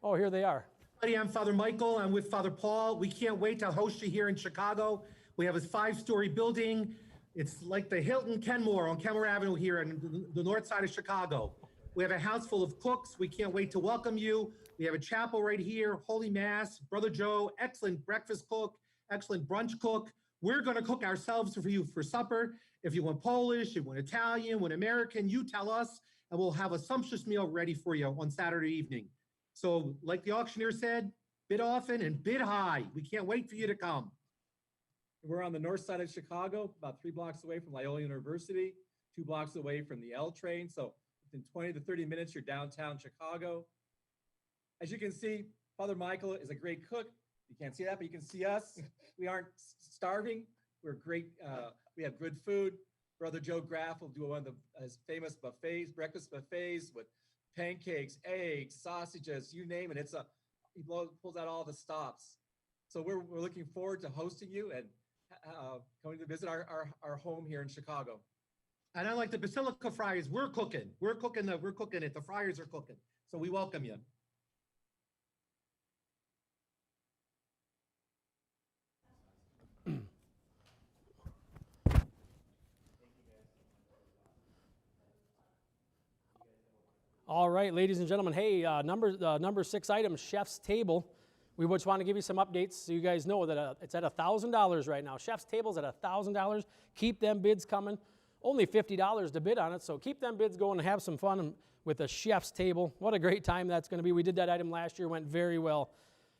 J: Oh, here they are.
L: I'm Father Michael. I'm with Father Paul. We can't wait to host you here in Chicago. We have a 5-story building. It's like the Hilton Kenmore on Kenmore Avenue here in the north side of Chicago. We have a house full of cooks. We can't wait to welcome you. We have a chapel right here, Holy Mass, Brother Joe, excellent breakfast cook, excellent brunch cook. We're going to cook ourselves for you for supper. If you want Polish, you want Italian, you want American, you tell us, and we'll have a sumptuous meal ready for you on Saturday evening. So like the auctioneer said, bid often and bid high. We can't wait for you to come.
M: We're on the north side of Chicago, about 3 blocks away from Loyola University, 2 blocks away from the L train. So within 20 to 30 minutes, you're downtown Chicago. As you can see, Father Michael is a great cook. You can't see that, but you can see us. We aren't starving. We're great. We have good food. Brother Joe Graff will do one of his famous buffets, breakfast buffets with pancakes, eggs, sausages, you name it. It's pulls out all the stops. So we're looking forward to hosting you and coming to visit our home here in Chicago.
L: And unlike the Basilica fryers, we're cooking. We're cooking it. The fryers are cooking. So we welcome you.
J: All right, ladies and gentlemen. Hey, number 6 item, Chef's Table. We just want to give you some updates so you guys know that it's at $1,000 right now. Chef's Table's at $1,000. Keep them bids coming. Only $50 to bid on it, so keep them bids going and have some fun with the Chef's Table. What a great time that's going to be. We did that item last year, went very well.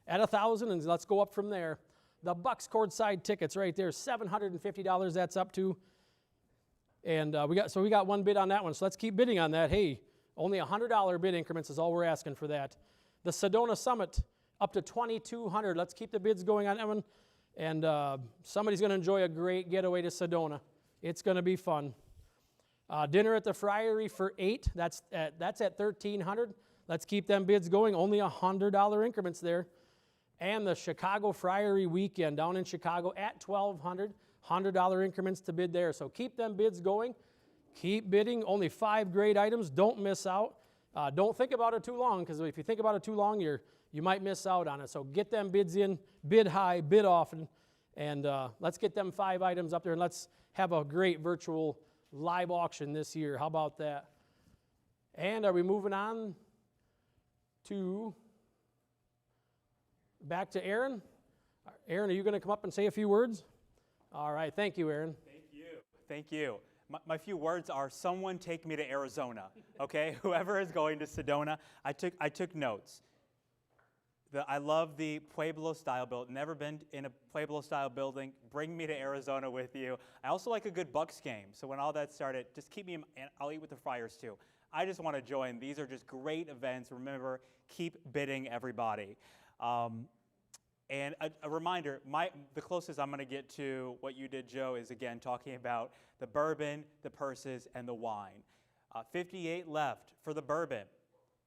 J: At $1,000, and let's go up from there. The Bucks courtside tickets right there, $750 that's up to. And we got one bid on that one, so let's keep bidding on that. Hey, only $100 bid increments is all we're asking for that. The Sedona Summit, up to $2,200. Let's keep the bids going on that one. And somebody's going to enjoy a great getaway to Sedona. It's going to be fun. Dinner at the Friary for 8. That's at $1,300. Let's keep them bids going. Only $100 increments there. And the Chicago Friary weekend down in Chicago at $1,200. $100 increments to bid there. So keep them bids going. Keep bidding. Only 5 great items. Don't miss out. Don't think about it too long, because if you think about it too long, you might miss out on it. So get them bids in, bid high, bid often, and let's get them 5 items up there, and let's have a great virtual live auction this year. How about that? And are we moving on to back to Aaron? Aaron, are you going to come up and say a few words? All right. Thank you, Aaron.
A: Thank you. Thank you. My few words are, someone take me to Arizona, okay? Whoever is going to Sedona, I took notes. I love the Pueblo-style building. Never been in a Pueblo-style building. Bring me to Arizona with you. I also like a good Bucks game. So when all that started, just keep me in, and I'll eat with the Friars too. I just want to join. These are just great events. Remember, keep bidding, everybody. And a reminder, the closest I'm going to get to what you did, Joe, is again talking about the bourbon, the purses, and the wine. 58 left for the bourbon,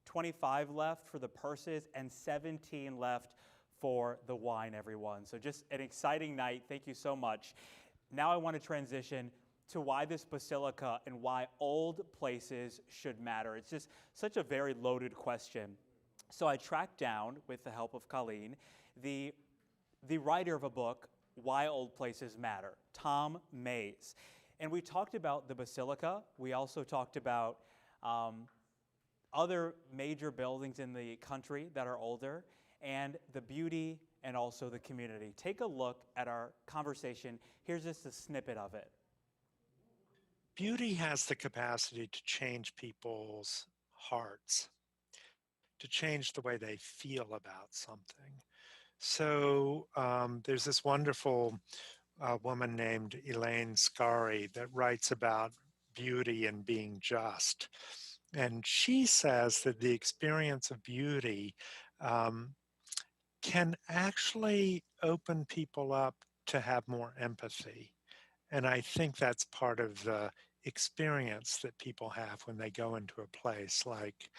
A: 25 left for the purses, and 17 left for the wine, everyone. So just an exciting night. Thank you so much. Now I want to transition to why this basilica and why old places should matter. It's just such a very loaded question. So I tracked down, with the help of Colleen, the writer of a book, Why Old Places Matter, Tom Mays. And we talked about the basilica. We also talked about other major buildings in the country that are older, and the beauty and also the community. Take a look at our conversation. Here's just a snippet of it.
N: Beauty has the capacity to change people's hearts, to change the way they feel about something. So there's this wonderful woman named Elaine Scarry that writes about beauty and being just. And she says that the experience of beauty can actually open people up to have more empathy. And I think that's part of the experience that people have when they go into a place like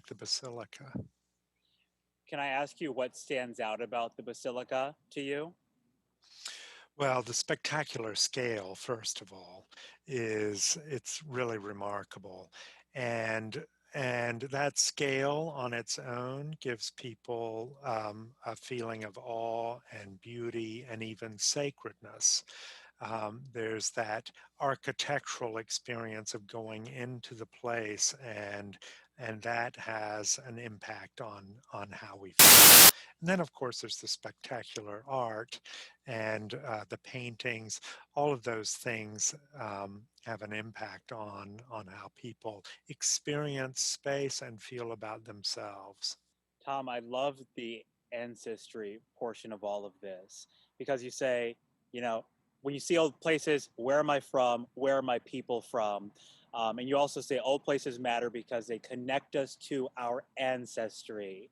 N: the Basilica.
A: Can I ask you what stands out about the basilica to you?
N: Well, the spectacular scale, first of all, it's really remarkable. And that scale on its own gives people a feeling of awe and beauty and even sacredness. There's that architectural experience of going into the place, and that has an impact on how we feel. And then, of course, there's the spectacular art and the paintings. All of those things have an impact on how people experience space and feel about themselves.
A: Tom, I love the ancestry portion of all of this, because you say, when you see old places, where am I from? Where are my people from? And you also say old places matter because they connect us to our ancestry.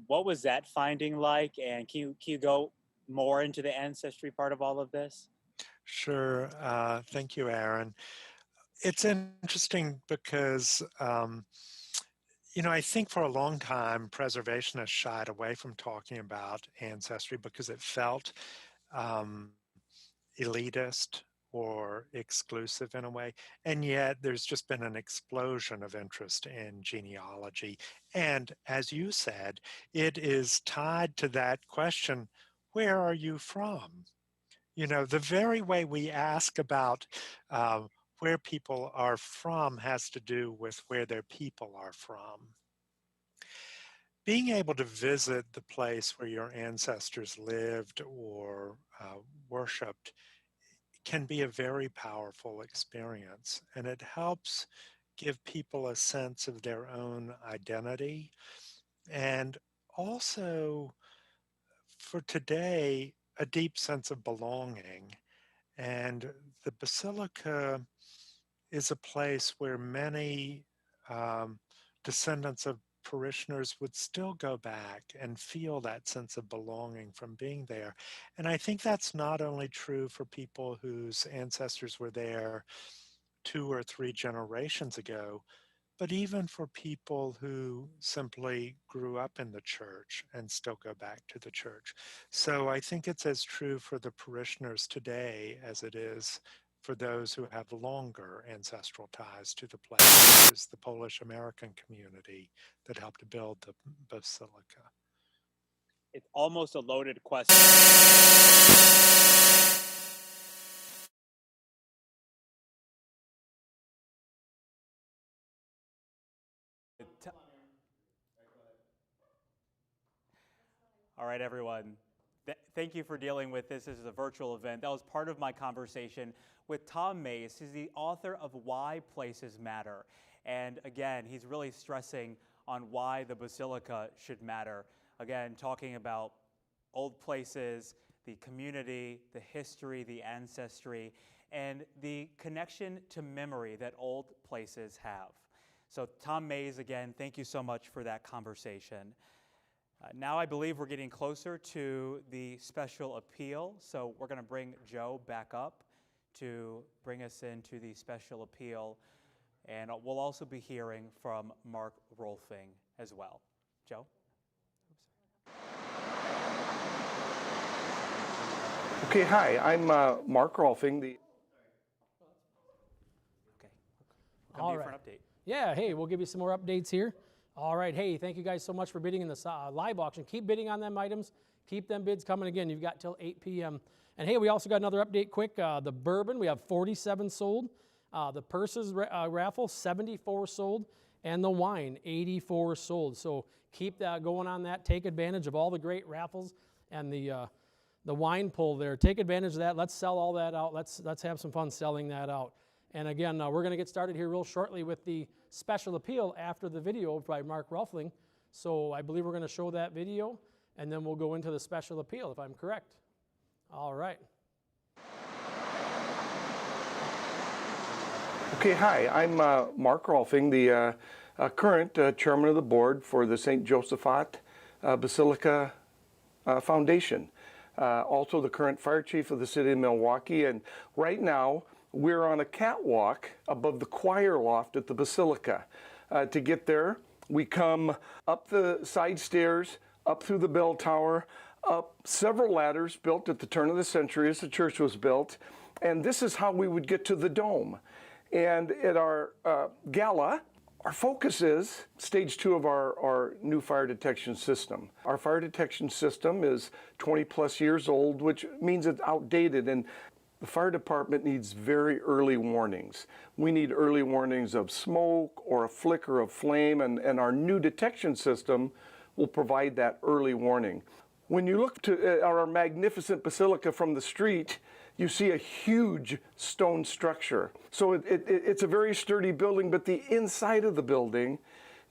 A: What was that finding like? And can you go more into the ancestry part of all of this?
N: Sure. Thank you, Aaron. It's interesting because You know, I think for a long time, preservationists shied away from talking about ancestry because it felt elitist or exclusive in a way. And yet there's just been an explosion of interest in genealogy. And as you said, it is tied to that question, where are you from? You know, the very way we ask about where people are from has to do with where their people are from. Being able to visit the place where your ancestors lived or worshiped can be a very powerful experience, and it helps give people a sense of their own identity, and also for today a deep sense of belonging. And the Basilica is a place where many descendants of parishioners would still go back and feel that sense of belonging from being there. And I think that's not only true for people whose ancestors were there 2 or 3 generations ago, but even for people who simply grew up in the church and still go back to the church. So I think it's as true for the parishioners today as it is for those who have longer ancestral ties to the place, which is the Polish American community that helped build the basilica.
A: It's almost a loaded question. All right, everyone. Thank you for dealing with this. This is a virtual event. That was part of my conversation with Tom Mays. He's the author of Why Places Matter. And again, he's really stressing on why the Basilica should matter. Again, talking about old places, the community, the history, the ancestry, and the connection to memory that old places have. So Tom Mays, again, thank you so much for that conversation. Now I believe we're getting closer to the special appeal, so we're going to bring Joe back up to bring us into the special appeal, and we'll also be hearing from Mark Rolfing as well. Joe?
F: Okay, hi, I'm Mark Rolfing.
A: Come to you for an update.
J: Yeah, hey, we'll give you some more updates here. All right, hey, thank you guys so much for bidding in the live auction. Keep bidding on them items. Keep them bids coming. Again, you've got till 8 p.m. And hey, we also got another update quick. The bourbon, we have 47 sold. The purses raffle, 74 sold. And the wine, 84 sold. So keep that going on that. Take advantage of all the great raffles and the wine pull there. Take advantage of that. Let's sell all that out. Let's have some fun selling that out. And again, we're going to get started here real shortly with the special appeal after the video by Mark Rolfing. So I believe we're going to show that video, and then we'll go into the special appeal, if I'm correct. All right.
F: Okay, hi, I'm Mark Rolfing, the current chairman of the board for the St. Josaphat Basilica Foundation. Also the current fire chief of the city of Milwaukee, and right now we're on a catwalk above the choir loft at the Basilica. To get there, we come up the side stairs, up through the bell tower, up several ladders built at the turn of the century as the church was built, and this is how we would get to the dome. And at our gala, our focus is stage 2 of our new fire detection system. Our fire detection system is 20 plus years old, which means it's outdated, and the fire department needs very early warnings. We need early warnings of smoke or a flicker of flame, and our new detection system will provide that early warning. When you look at our magnificent basilica from the street, you see a huge stone structure. So it's a very sturdy building, but the inside of the building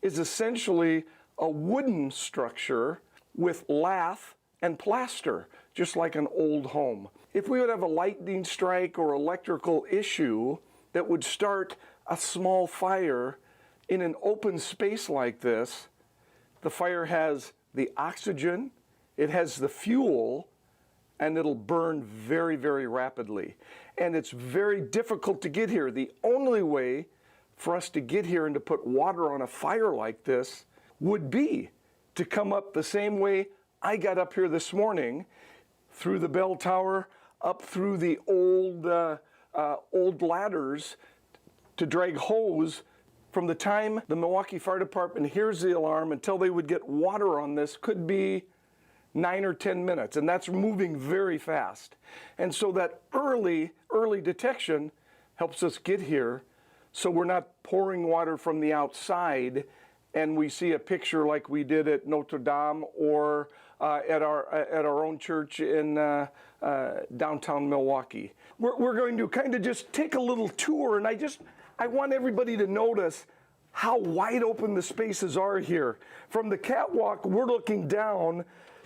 F: is essentially a wooden structure with lath and plaster, just like an old home. If we would have a lightning strike or electrical issue that would start a small fire in an open space like this, the fire has the oxygen, it has the fuel, and it'll burn very, very rapidly. And it's very difficult to get here. The only way for us to get here and to put water on a fire like this would be to come up the same way I got up here this morning, through the bell tower, up through the old ladders to drag hose. From the time the Milwaukee Fire Department hears the alarm until they would get water on this could be 9 or 10 minutes, and that's moving very fast. And so that early detection helps us get here, so we're not pouring water from the outside and we see a picture like we did at Notre Dame or at our own church in downtown Milwaukee. We're going to kind of just take a little tour, and I want everybody to notice how wide open the spaces are here. From the catwalk, we're looking down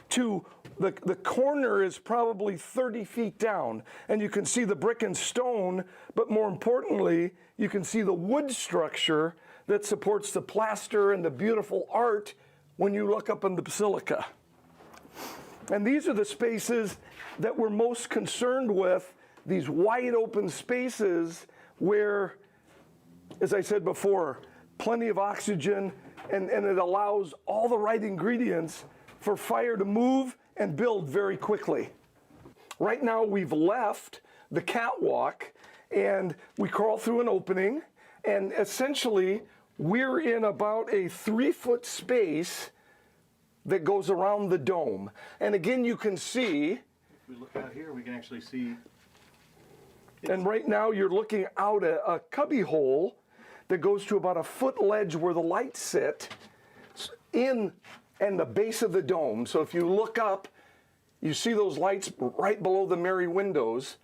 F: to the corner is probably 30 feet down, and you can see the brick and stone, but more importantly, you can see the wood structure that supports the plaster and the beautiful art when you look up in the basilica. And these are the spaces that we're most concerned with, these wide open spaces where, as I said before, plenty of oxygen, and it allows all the right ingredients for fire to move and build very quickly. Right now we've left the catwalk and we crawl through an opening, and essentially we're in about a 3-foot space that goes around the dome. And again, you can see,
C: If we look out here, we can actually see.
F: And right now you're looking out a cubby hole that goes to about a foot ledge where the lights sit in and the base of the dome. So if you look up, you see those lights right below the Mary windows.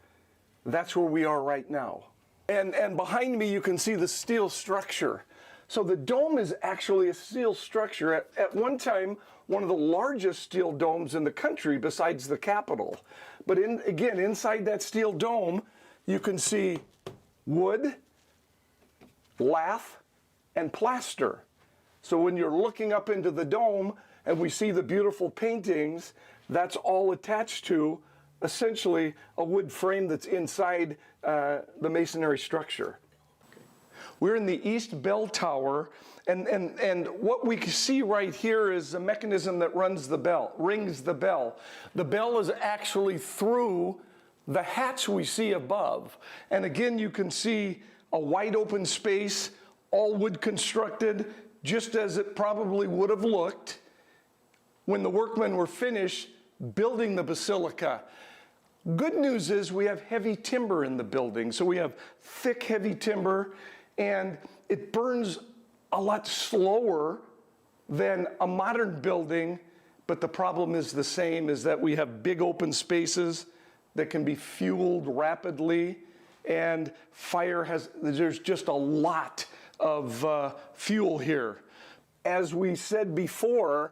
F: That's where we are right now. And behind me, you can see the steel structure. So the dome is actually a steel structure. At one time, one of the largest steel domes in the country besides the Capitol. But again, inside that steel dome, you can see wood, lath, and plaster. So when you're looking up into the dome and we see the beautiful paintings, that's all attached to essentially a wood frame that's inside the masonry structure. We're in the East Bell Tower, and what we can see right here is a mechanism that rings the bell. The bell is actually through the hatch we see above. And again, you can see a wide open space, all wood constructed, just as it probably would have looked when the workmen were finished building the basilica. Good news is we have heavy timber in the building. So we have thick, heavy timber, and it burns a lot slower than a modern building, but the problem is the same, is that we have big open spaces that can be fueled rapidly, and there's just a lot of fuel here. As we said before,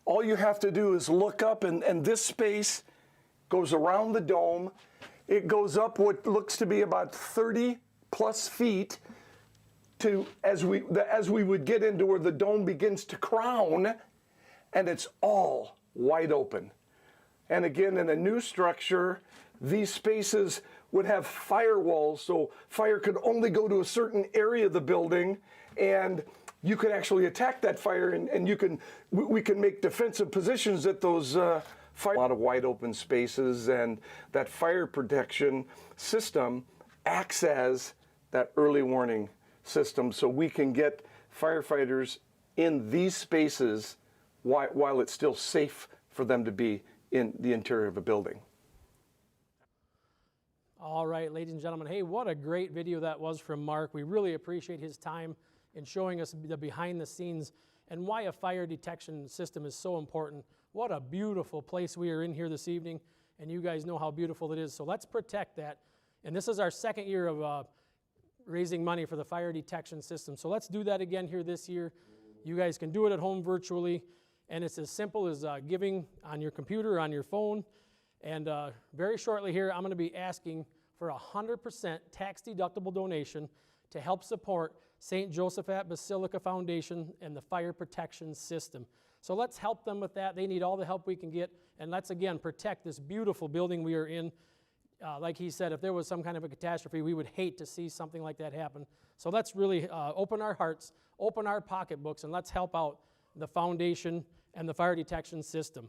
F: all you have to do is look up, and this space goes around the dome. It goes up what looks to be about 30 plus feet to as we would get into where the dome begins to crown, and it's all wide open. And again, in a new structure, these spaces would have firewalls, so fire could only go to a certain area of the building, and you could actually attack that fire, and we can make defensive positions at those fire. A lot of wide open spaces, and that fire protection system acts as that early warning system, so we can get firefighters in these spaces while it's still safe for them to be in the interior of a building.
J: All right, ladies and gentlemen, hey, what a great video that was from Mark. We really appreciate his time in showing us the behind the scenes and why a fire detection system is so important. What a beautiful place we are in here this evening, and you guys know how beautiful it is. So let's protect that. And this is our second year of raising money for the fire detection system. So let's do that again here this year. You guys can do it at home virtually, and it's as simple as giving on your computer or on your phone. And very shortly here, I'm going to be asking for a 100% tax-deductible donation to help support St. Josaphat Basilica Foundation and the fire protection system. So let's help them with that. They need all the help we can get, and let's, again, protect this beautiful building we are in. like he said, if there was some kind of a catastrophe, we would hate to see something like that happen. So let's really open our hearts, open our pocketbooks, and let's help out the foundation and the fire detection system.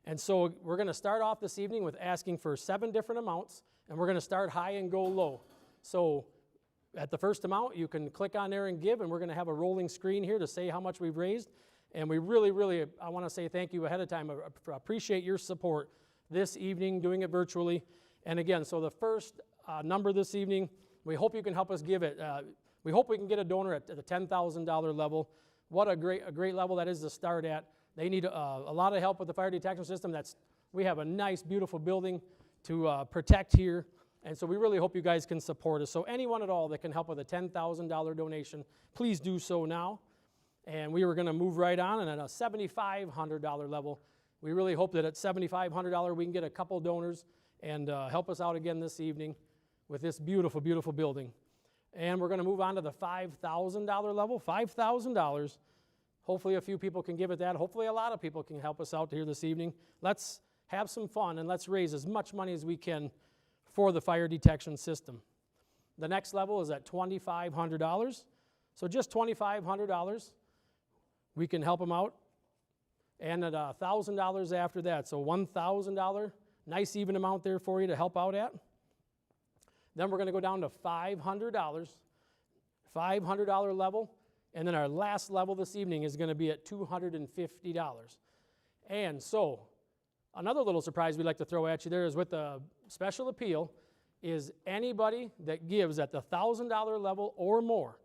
J: And so we're going to start off this evening with asking for 7 different amounts, and we're going to start high and go low. So at the first amount, you can click on there and give, and we're going to have a rolling screen here to say how much we've raised. And we really, really, I want to say thank you ahead of time. I appreciate your support this evening, doing it virtually. And again, so the first number this evening, we hope you can help us give it. We hope we can get a donor at the $10,000 level. What a great level that is to start at. They need a lot of help with the fire detection system. We have a nice, beautiful building to protect here. And so we really hope you guys can support us. So anyone at all that can help with a $10,000 donation, please do so now. And we were going to move right on, and at a $7,500 level, we really hope that at $7,500 we can get a couple donors and help us out again this evening with this beautiful, beautiful building. And we're going to move on to the $5,000 level, $5,000. Hopefully a few people can give it that. Hopefully a lot of people can help us out here this evening. Let's have some fun and let's raise as much money as we can for the fire detection system. The next level is at $2,500. So just $2,500, we can help them out. And at $1,000 after that, so $1,000, nice even amount there for you to help out at. Then we're going to go down to $500, $500 level. And then our last level this evening is going to be at $250. And so another little surprise we'd like to throw at you there is with the special appeal is anybody that gives at the $1,000 level or more,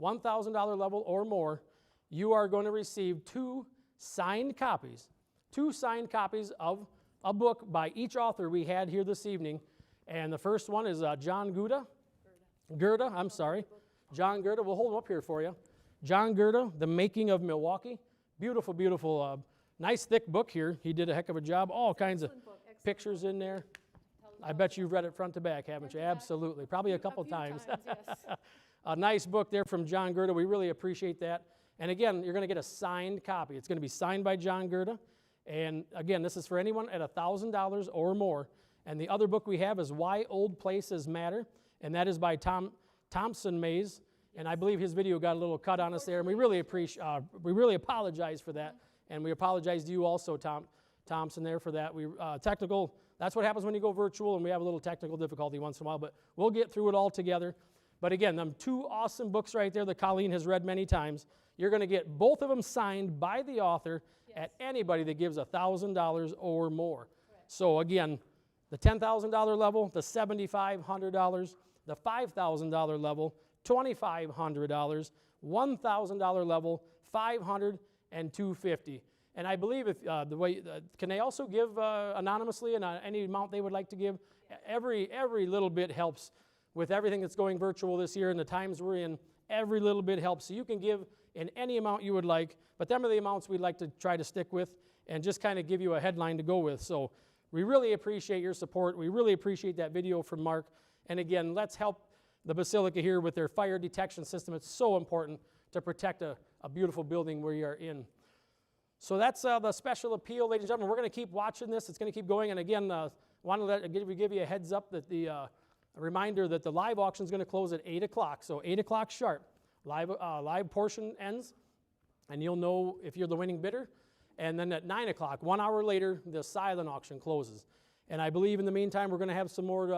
J: $1,000 level or more, you are going to receive 2 signed copies of a book by each author we had here this evening. And the first one is John Gerda. John Gerda, we'll hold him up here for you. John Gerda, The Making of Milwaukee. Beautiful, beautiful, nice thick book here. He did a heck of a job. All kinds of pictures in there. I bet you've read it front to back, haven't you? Absolutely. Probably a couple times.
B: Yes.
J: A nice book there from John Gerda. We really appreciate that. And again, you're going to get a signed copy. It's going to be signed by John Gerda. And again, this is for anyone at $1,000 or more. And the other book we have is Why Old Places Matter. And that is by Thompson Mays. And I believe his video got a little cut on us there. And we really apologize for that. And we apologize to you also, Thompson, there for that. Technical, that's what happens when you go virtual, and we have a little technical difficulty once in a while, but we'll get through it all together. But again, them 2 awesome books right there that Colleen has read many times. You're going to get both of them signed by the author at anybody that gives $1,000 or more. Correct. So again, the $10,000 level, the $7,500, the $5,000 level, $2,500, $1,000 level, $500, and $250. And I believe if can they also give anonymously and any amount they would like to give? Yes. Every little bit helps with everything that's going virtual this year and the times we're in. Every little bit helps. So you can give in any amount you would like, but them are the amounts we'd like to try to stick with and just kind of give you a headline to go with. So we really appreciate your support. We really appreciate that video from Mark. And again, let's help the Basilica here with their fire detection system. It's so important to protect a beautiful building we are in. So that's the special appeal, ladies and gentlemen. We're going to keep watching this. It's going to keep going. And again, want to give you a heads up that a reminder that the live auction is going to close at 8 o'clock. So 8 o'clock sharp, live portion ends, and you'll know if you're the winning bidder. And then at 9 o'clock, 1 hour later, the silent auction closes. And I believe in the meantime, we're going to have some more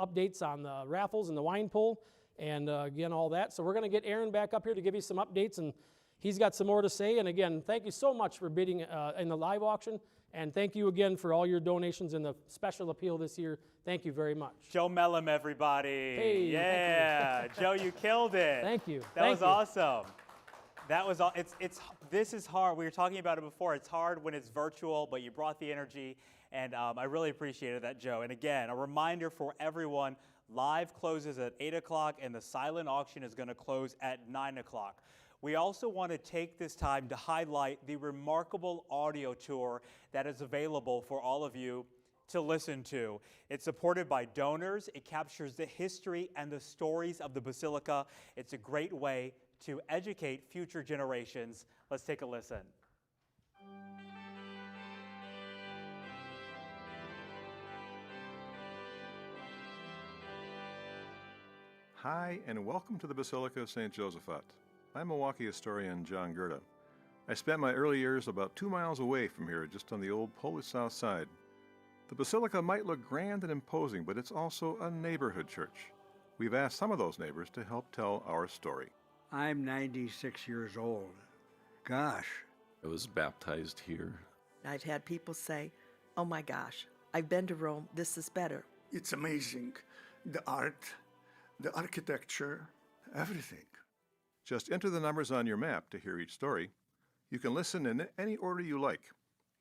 J: updates on the raffles and the wine pull and again, all that. So we're going to get Aaron back up here to give you some updates, and he's got some more to say. And again, thank you so much for bidding in the live auction. And thank you again for all your donations in the special appeal this year. Thank you very much.
A: Joe Mellum, everybody.
J: Hey,
A: yeah, Joe, you killed it.
J: Thank you.
A: That was awesome. That was this is hard. We were talking about it before. It's hard when it's virtual, but you brought the energy, and I really appreciated that, Joe. And again, a reminder for everyone: live closes at 8 o'clock, and the silent auction is going to close at 9 o'clock. We also want to take this time to highlight the remarkable audio tour that is available for all of you to listen to. It's supported by donors. It captures the history and the stories of the Basilica. It's a great way to educate future generations. Let's take a listen.
O: Hi, and welcome to the Basilica of St. Josaphat. I'm Milwaukee historian John Gerda. I spent my early years about 2 miles away from here, just on the old Polish South Side. The Basilica might look grand and imposing, but it's also a neighborhood church. We've asked some of those neighbors to help tell our story.
P: I'm 96 years old. Gosh.
Q: I was baptized here.
R: I've had people say, oh my gosh, I've been to Rome, this is better.
S: It's amazing. The art, the architecture, everything.
O: Just enter the numbers on your map to hear each story. You can listen in any order you like.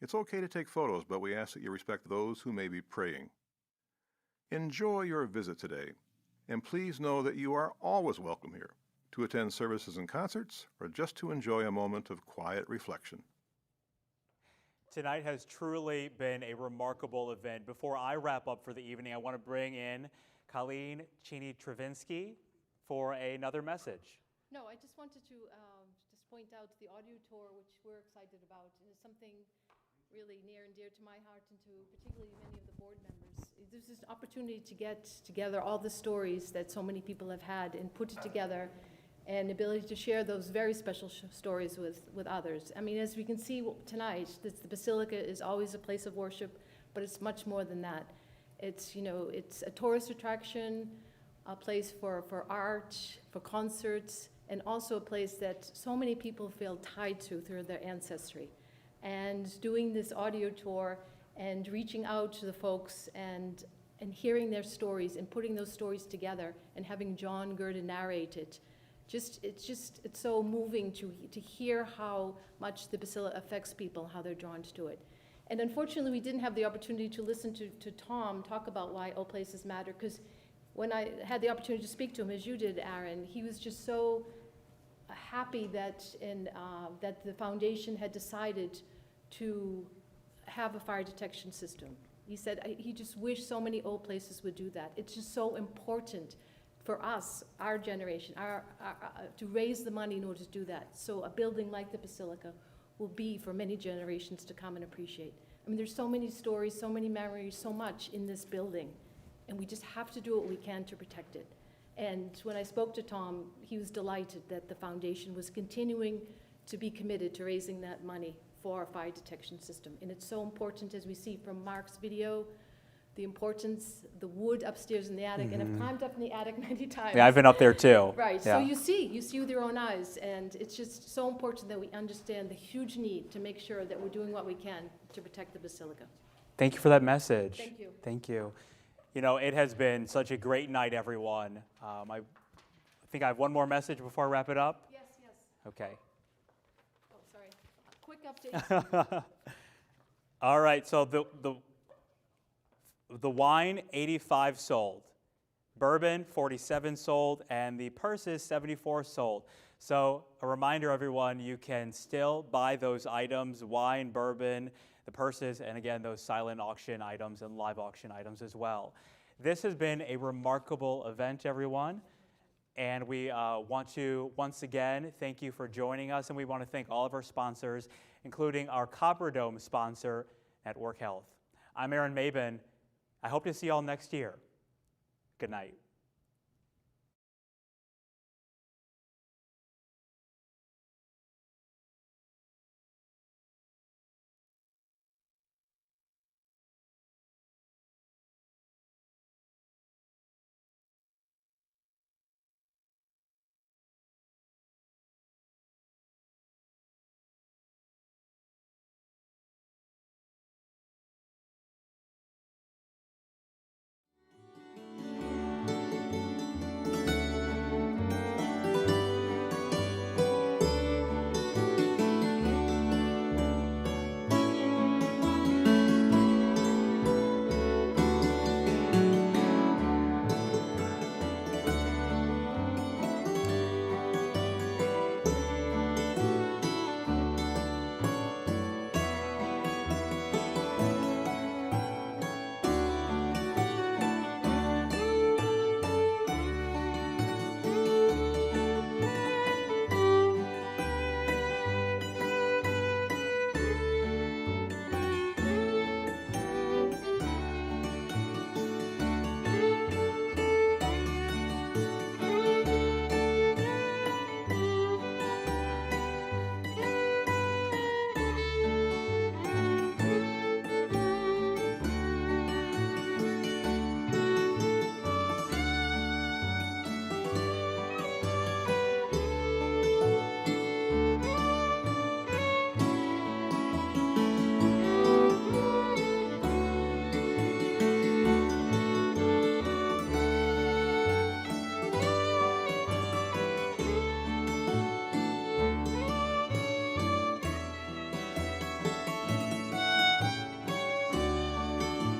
O: It's okay to take photos, but we ask that you respect those who may be praying. Enjoy your visit today, and please know that you are always welcome here to attend services and concerts or just to enjoy a moment of quiet reflection.
A: Tonight has truly been a remarkable event. Before I wrap up for the evening, I want to bring in Colleen Chini-Travinsky for another message.
B: No, I just wanted to just point out the audio tour, which we're excited about, and it's something really near and dear to my heart and to particularly many of the board members. This is an opportunity to get together all the stories that so many people have had and put it together, and the ability to share those very special stories with others. I mean, as we can see tonight, the Basilica is always a place of worship, but it's much more than that. It's, you know, it's a tourist attraction, a place for art, for concerts, and also a place that so many people feel tied to through their ancestry. And doing this audio tour and reaching out to the folks and hearing their stories and putting those stories together and having John Gerda narrate it, it's so moving to hear how much the Basilica affects people, how they're drawn to it. And unfortunately, we didn't have the opportunity to listen to Tom talk about why all places matter, because when I had the opportunity to speak to him, as you did, Aaron, he was just so happy that that the foundation had decided to have a fire detection system. He said he just wished so many old places would do that. It's just so important for us, our generation, to raise the money in order to do that. So a building like the Basilica will be for many generations to come and appreciate. I mean, there's so many stories, so many memories, so much in this building, and we just have to do what we can to protect it. And when I spoke to Tom, he was delighted that the foundation was continuing to be committed to raising that money for our fire detection system. And it's so important, as we see from Mark's video, the importance, the wood upstairs in the attic, and I've climbed up in the attic many times.
A: Yeah, I've been up there too.
B: Right,
A: yeah.
B: So you see with your own eyes, and it's just so important that we understand the huge need to make sure that we're doing what we can to protect the Basilica.
A: Thank you for that message.
B: Thank you.
A: Thank you. You know, it has been such a great night, everyone. I think I have one more message before I wrap it up.
B: Yes.
A: Okay.
B: Oh, sorry. Quick update.
A: All right, so the wine, 85 sold. Bourbon, 47 sold, and the purses, 74 sold. So a reminder, everyone, you can still buy those items, wine, bourbon, the purses, and again, those silent auction items and live auction items as well. This has been a remarkable event, everyone. And we want to, once again, thank you for joining us. And we want to thank all of our sponsors, including our Copper Dome sponsor, Network Health. I'm Aaron Mabin. I hope to see you all next year. Good night.